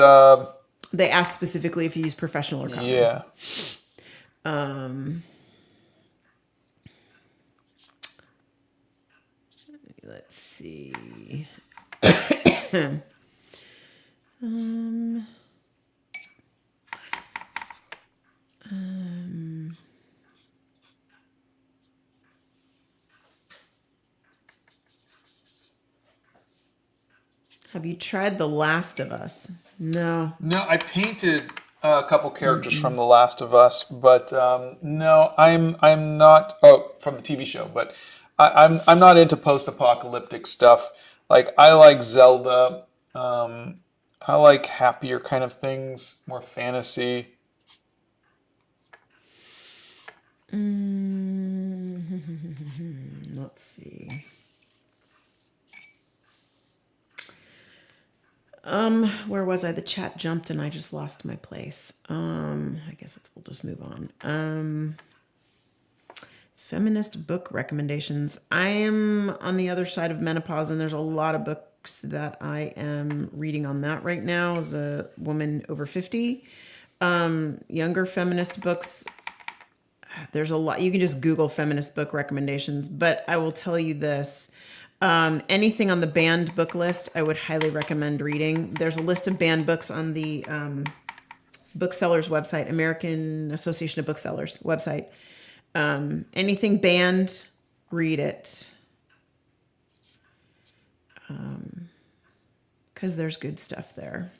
Speaker 1: They ask specifically if you use professional or Cotman.
Speaker 2: yeah.
Speaker 1: Let's see. Have you tried The Last of Us? No.
Speaker 2: No, I painted a couple characters from The Last of Us, but no, I'm not. Oh, from the TV show, but I'm not into post-apocalyptic stuff. Like I like Zelda. I like happier kind of things, more fantasy.
Speaker 1: Let's see. Where was I? The chat jumped and I just lost my place. I guess we'll just move on. Feminist book recommendations. I am on the other side of menopause and there's a lot of books that I am reading on that right now as a woman over 50. Younger feminist books. There's a lot. You can just Google feminist book recommendations, but I will tell you this. Anything on the banned book list, I would highly recommend reading. There's a list of banned books on the booksellers website, American Association of Booksellers website. Anything banned, read it. Because there's good stuff there.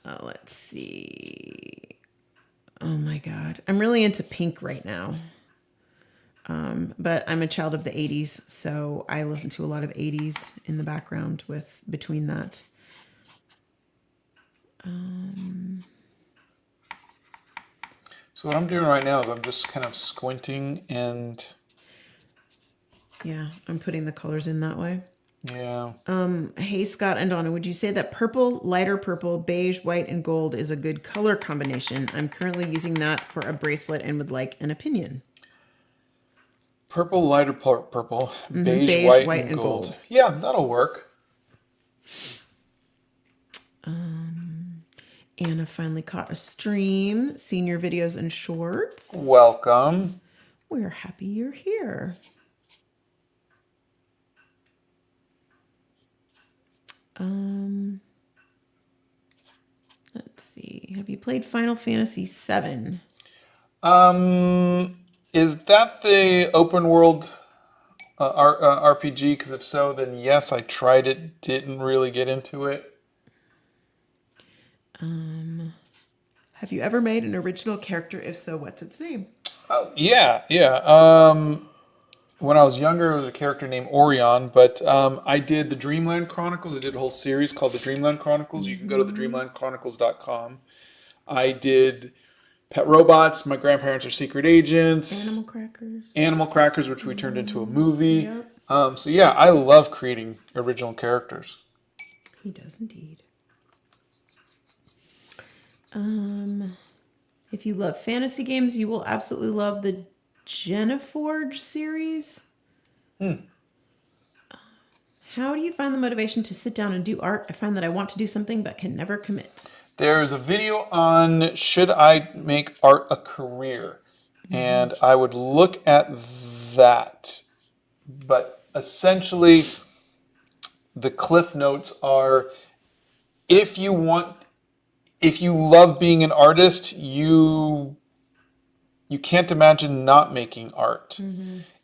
Speaker 1: Let's see. Oh my God. I'm really into pink right now. But I'm a child of the 80s, so I listen to a lot of 80s in the background with between that.
Speaker 2: So what I'm doing right now is I'm just kind of squinting and
Speaker 1: Yeah, I'm putting the colors in that way.
Speaker 2: yeah.
Speaker 1: Hey, Scott and Donna, would you say that purple, lighter purple, beige, white, and gold is a good color combination? I'm currently using that for a bracelet and would like an opinion.
Speaker 2: Purple, lighter purple, beige, white, and gold. Yeah, that'll work.
Speaker 1: Anna finally caught a stream, senior videos and shorts.
Speaker 2: Welcome.
Speaker 1: We're happy you're here. Let's see. Have you played Final Fantasy VII?
Speaker 2: Is that the open world RPG? Because if so, then yes, I tried it. Didn't really get into it.
Speaker 1: Have you ever made an original character? If so, what's its name?
Speaker 2: Oh yeah. When I was younger, it was a character named Orion, but I did the Dreamland Chronicles. I did a whole series called the Dreamland Chronicles. You can go to thedreamlandchronicles.com. I did Pet Robots. My grandparents are secret agents.
Speaker 1: Animal Crackers.
Speaker 2: Animal Crackers, which we turned into a movie.
Speaker 1: Yep.
Speaker 2: So yeah, I love creating original characters.
Speaker 1: He does indeed. If you love fantasy games, you will absolutely love the Jenniforge series. How do you find the motivation to sit down and do art? I find that I want to do something but can never commit.
Speaker 2: There's a video on should I make art a career? And I would look at that. But essentially, the cliff notes are if you love being an artist, you can't imagine not making art.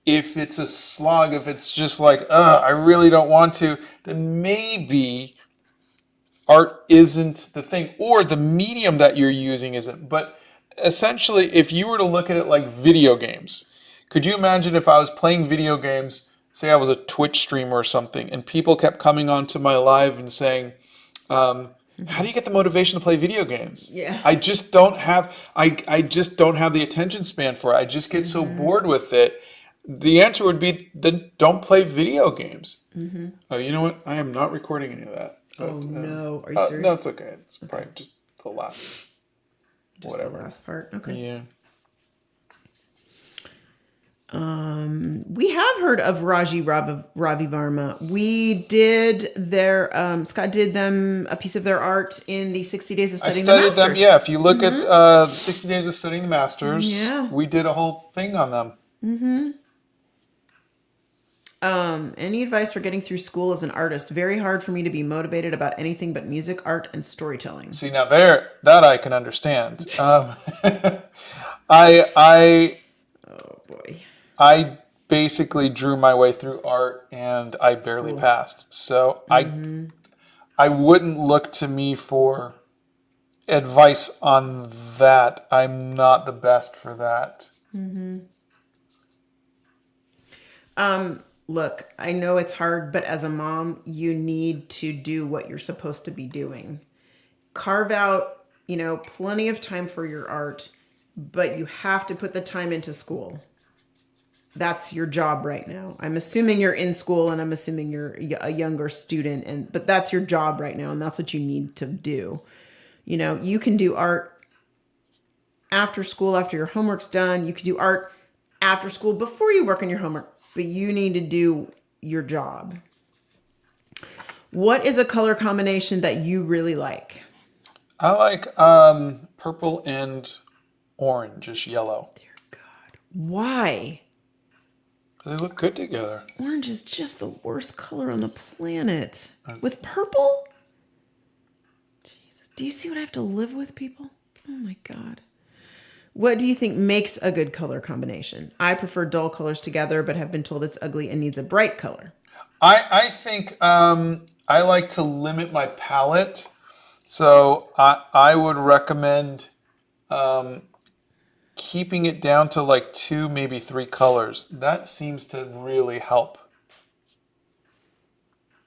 Speaker 2: If it's a slog, if it's just like, I really don't want to, then maybe art isn't the thing, or the medium that you're using isn't. But essentially, if you were to look at it like video games, could you imagine if I was playing video games, say I was a Twitch streamer or something, and people kept coming onto my live and saying, how do you get the motivation to play video games?
Speaker 1: Yeah.
Speaker 2: I just don't have the attention span for it. I just get so bored with it. The answer would be, then don't play video games. Oh, you know what? I am not recording any of that.
Speaker 1: Oh, no. Are you serious?
Speaker 2: No, it's okay. It's probably just the last.
Speaker 1: Just
Speaker 2: whatever.
Speaker 1: the last part. Okay.
Speaker 2: Yeah.
Speaker 1: We have heard of Ravi Varma. We did Scott did them a piece of their art in the 60 Days of
Speaker 2: I
Speaker 1: Studying
Speaker 2: studied
Speaker 1: the Masters.
Speaker 2: them. Yeah, if you look at 60 Days of Studying the Masters,
Speaker 1: Yeah.
Speaker 2: we did a whole thing on them.
Speaker 1: Any advice for getting through school as an artist? Very hard for me to be motivated about anything but music, art, and storytelling.
Speaker 2: See, now that I can understand. I
Speaker 1: Oh boy.
Speaker 2: I basically drew my way through art, and I barely
Speaker 1: cool.
Speaker 2: passed. So I wouldn't look to me for advice on that. I'm not the best for that.
Speaker 1: Look, I know it's hard, but as a mom, you need to do what you're supposed to be doing. Carve out, plenty of time for your art, but you have to put the time into school. That's your job right now. I'm assuming you're in school, and I'm assuming you're a younger student, but that's your job right now, and that's what you need to do. You can do art after school, after your homework's done. You can do art after school before you work on your homework, but you need to do your job. What is a color combination that you really like?
Speaker 2: I like purple and orange, just yellow.
Speaker 1: Dear God. Why?
Speaker 2: They look good together.
Speaker 1: Orange is just the worst color on the planet. With purple? Jesus. Do you see what I have to live with, people? Oh my God. What do you think makes a good color combination? I prefer dull colors together, but have been told it's ugly and needs a bright color.
Speaker 2: I think I like to limit my palette. So I would recommend keeping it down to like 2, maybe 3 colors. That seems to really help.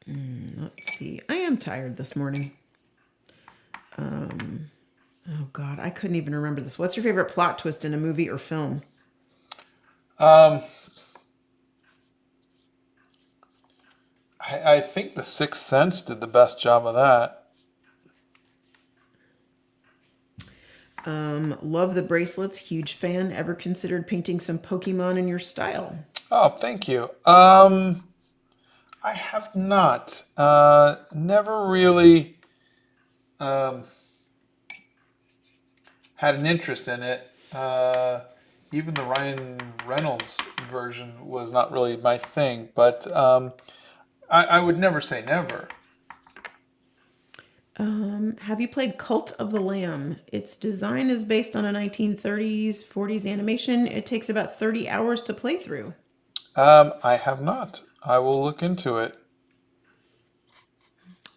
Speaker 1: Let's see. I am tired this morning. Oh God, I couldn't even remember this. What's your favorite plot twist in a movie or film?
Speaker 2: I think The Sixth Sense did the best job of that.
Speaker 1: Love the bracelets. Huge fan. Ever considered painting some Pokemon in your style?
Speaker 2: Oh, thank you. I have not. Never really had an interest in it. Even the Ryan Reynolds version was not really my thing, but I would never say never.
Speaker 1: Have you played Cult of the Lamb? Its design is based on a 1930s, 40s animation. It takes about 30 hours to play through.
Speaker 2: I have not. I will look into it.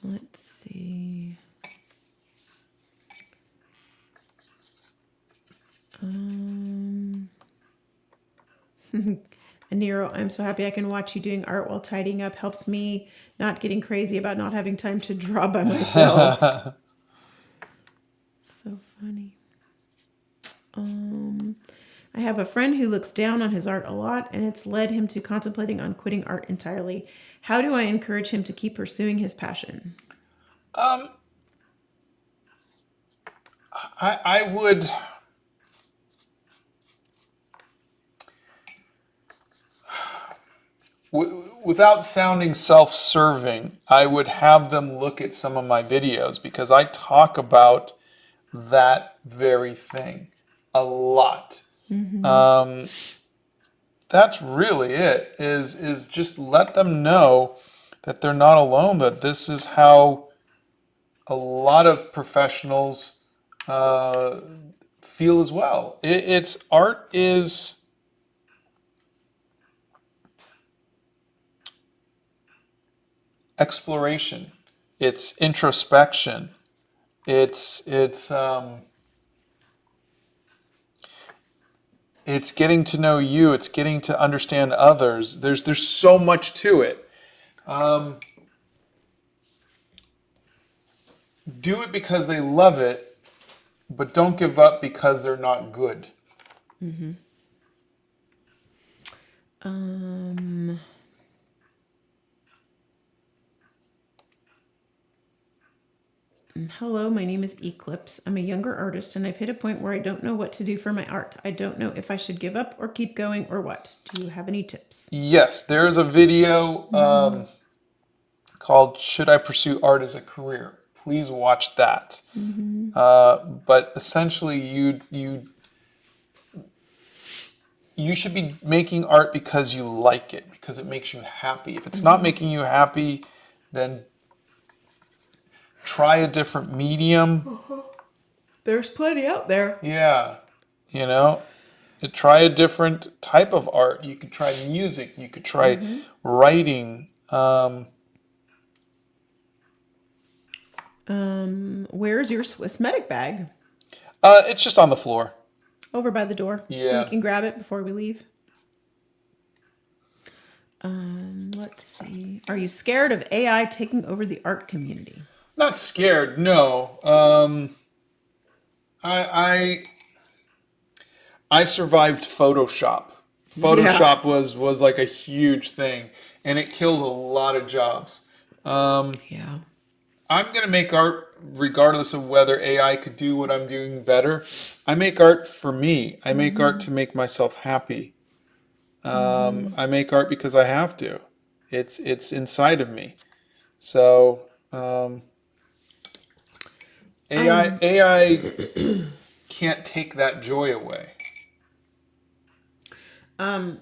Speaker 1: Let's see. Nero, I'm so happy I can watch you doing art while tidying up. Helps me not getting crazy about not having time to draw by myself. So funny. I have a friend who looks down on his art a lot, and it's led him to contemplating on quitting art entirely. How do I encourage him to keep pursuing his passion?
Speaker 2: Um, I would. Without sounding self-serving, I would have them look at some of my videos because I talk about that very thing a lot. That's really it. Is just let them know that they're not alone. That this is how a lot of professionals feel as well. It's art is. Exploration, it's introspection, it's getting to know you, it's getting to understand others. There's so much to it. Do it because they love it, but don't give up because they're not good.
Speaker 1: Um, Hello, my name is Eclipse. I'm a younger artist and I've hit a point where I don't know what to do for my art. I don't know if I should give up or keep going or what. Do you have any tips?
Speaker 2: Yes, there is a video called "Should I Pursue Art as a Career?" Please watch that. But essentially, you should be making art because you like it, because it makes you happy. If it's not making you happy, then try a different medium.
Speaker 1: There's plenty out there.
Speaker 2: Yeah, you know, try a different type of art. You could try music. You could try writing.
Speaker 1: Where's your Swiss medic bag?
Speaker 2: It's just on the floor.
Speaker 1: Over by the door. So
Speaker 2: Yeah.
Speaker 1: we can grab it before we leave. Let's see. Are you scared of AI taking over the art community?
Speaker 2: Not scared, no. I survived Photoshop. Photoshop was like a huge thing, and it killed a lot of jobs.
Speaker 1: Yeah.
Speaker 2: I'm gonna make art regardless of whether AI could do what I'm doing better. I make art for me. I make art to make myself happy. I make art because I have to. It's inside of me. So AI can't take that joy away.
Speaker 1: Can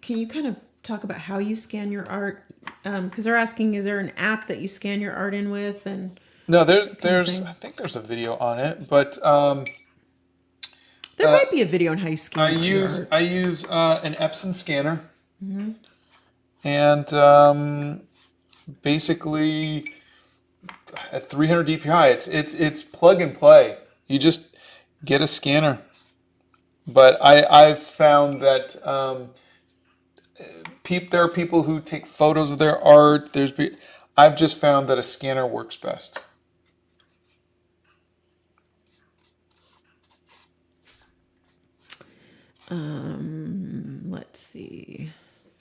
Speaker 1: you kind of talk about how you scan your art? Because they're asking, is there an app that you scan your art in with? And
Speaker 2: No, there's I think there's a video on it, but
Speaker 1: there might be a video on how you scan your art.
Speaker 2: I use an Epson scanner, and basically at 300 DPI, it's plug and play. You just get a scanner. But I've found that there are people who take photos of their art. I've just found that a scanner works best.
Speaker 1: Let's see.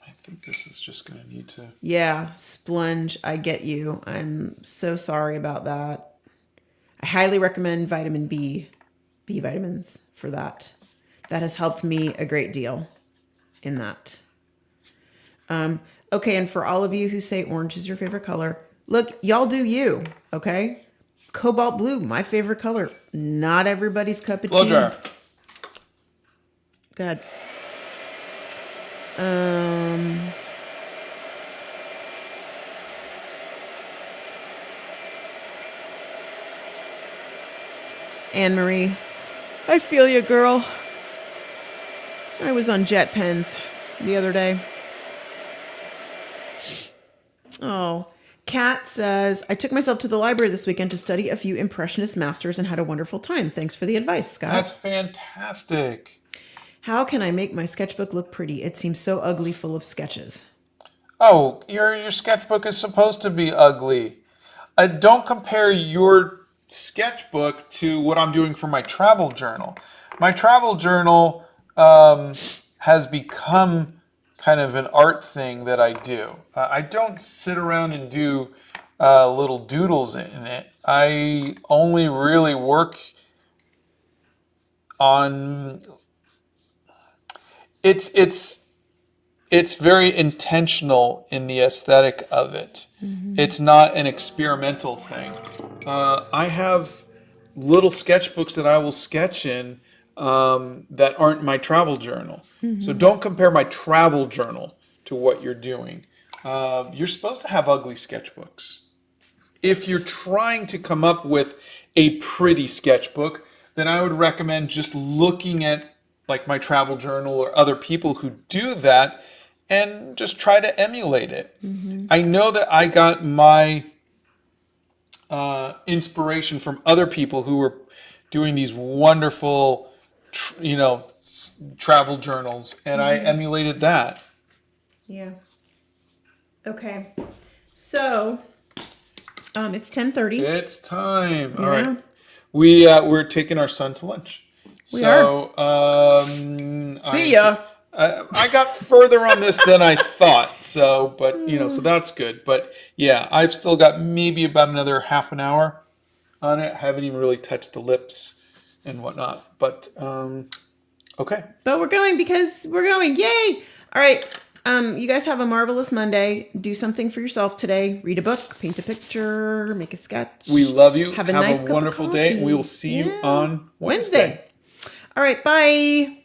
Speaker 2: I think this is just going to need to...
Speaker 1: Yeah, Splunge, I get you. I'm so sorry about that. I highly recommend vitamin B vitamins for that. That has helped me a great deal in that. Okay, and for all of you who say orange is your favorite color, look, y'all do you, okay? Cobalt blue, my favorite color. Not everybody's cup of tea.
Speaker 2: Blow dryer.
Speaker 1: Good. Anne-Marie, I feel you, girl. I was on jet pens the other day. Oh, Kat says, I took myself to the library this weekend to study a few Impressionist masters and had a wonderful time. Thanks for the advice, Scott.
Speaker 2: That's fantastic.
Speaker 1: How can I make my sketchbook look pretty? It seems so ugly, full of sketches.
Speaker 2: Oh, your sketchbook is supposed to be ugly. Don't compare your sketchbook to what I'm doing for my travel journal. My travel journal, has become kind of an art thing that I do. I don't sit around and do little doodles in it. I only really work on it's very intentional in the aesthetic of it. It's not an experimental thing. I have little sketchbooks that I will sketch in that aren't my travel journal. So don't compare my travel journal to what you're doing. You're supposed to have ugly sketchbooks. If you're trying to come up with a pretty sketchbook, then I would recommend just looking at like my travel journal or other people who do that and just try to emulate it. I know that I got my inspiration from other people who were doing these wonderful, travel journals, and I emulated that.
Speaker 1: Yeah. Okay. So, it's 10:30.
Speaker 2: It's time.
Speaker 1: Yeah.
Speaker 2: All right. We're taking our son to lunch.
Speaker 1: We
Speaker 2: So,
Speaker 1: See ya.
Speaker 2: I got further on this than I thought. So, but so that's good. But yeah, I've still got maybe about another half an hour on it. I haven't even really touched the lips and whatnot. But okay.
Speaker 1: But we're going because we're going. Yay! All right. You guys have a marvelous Monday. Do something for yourself today. Read a book, paint a picture, make a sketch.
Speaker 2: We love you.
Speaker 1: Have a nice cup of
Speaker 2: wonderful day.
Speaker 1: coffee.
Speaker 2: We will see you on Wednesday.
Speaker 1: All right. Bye.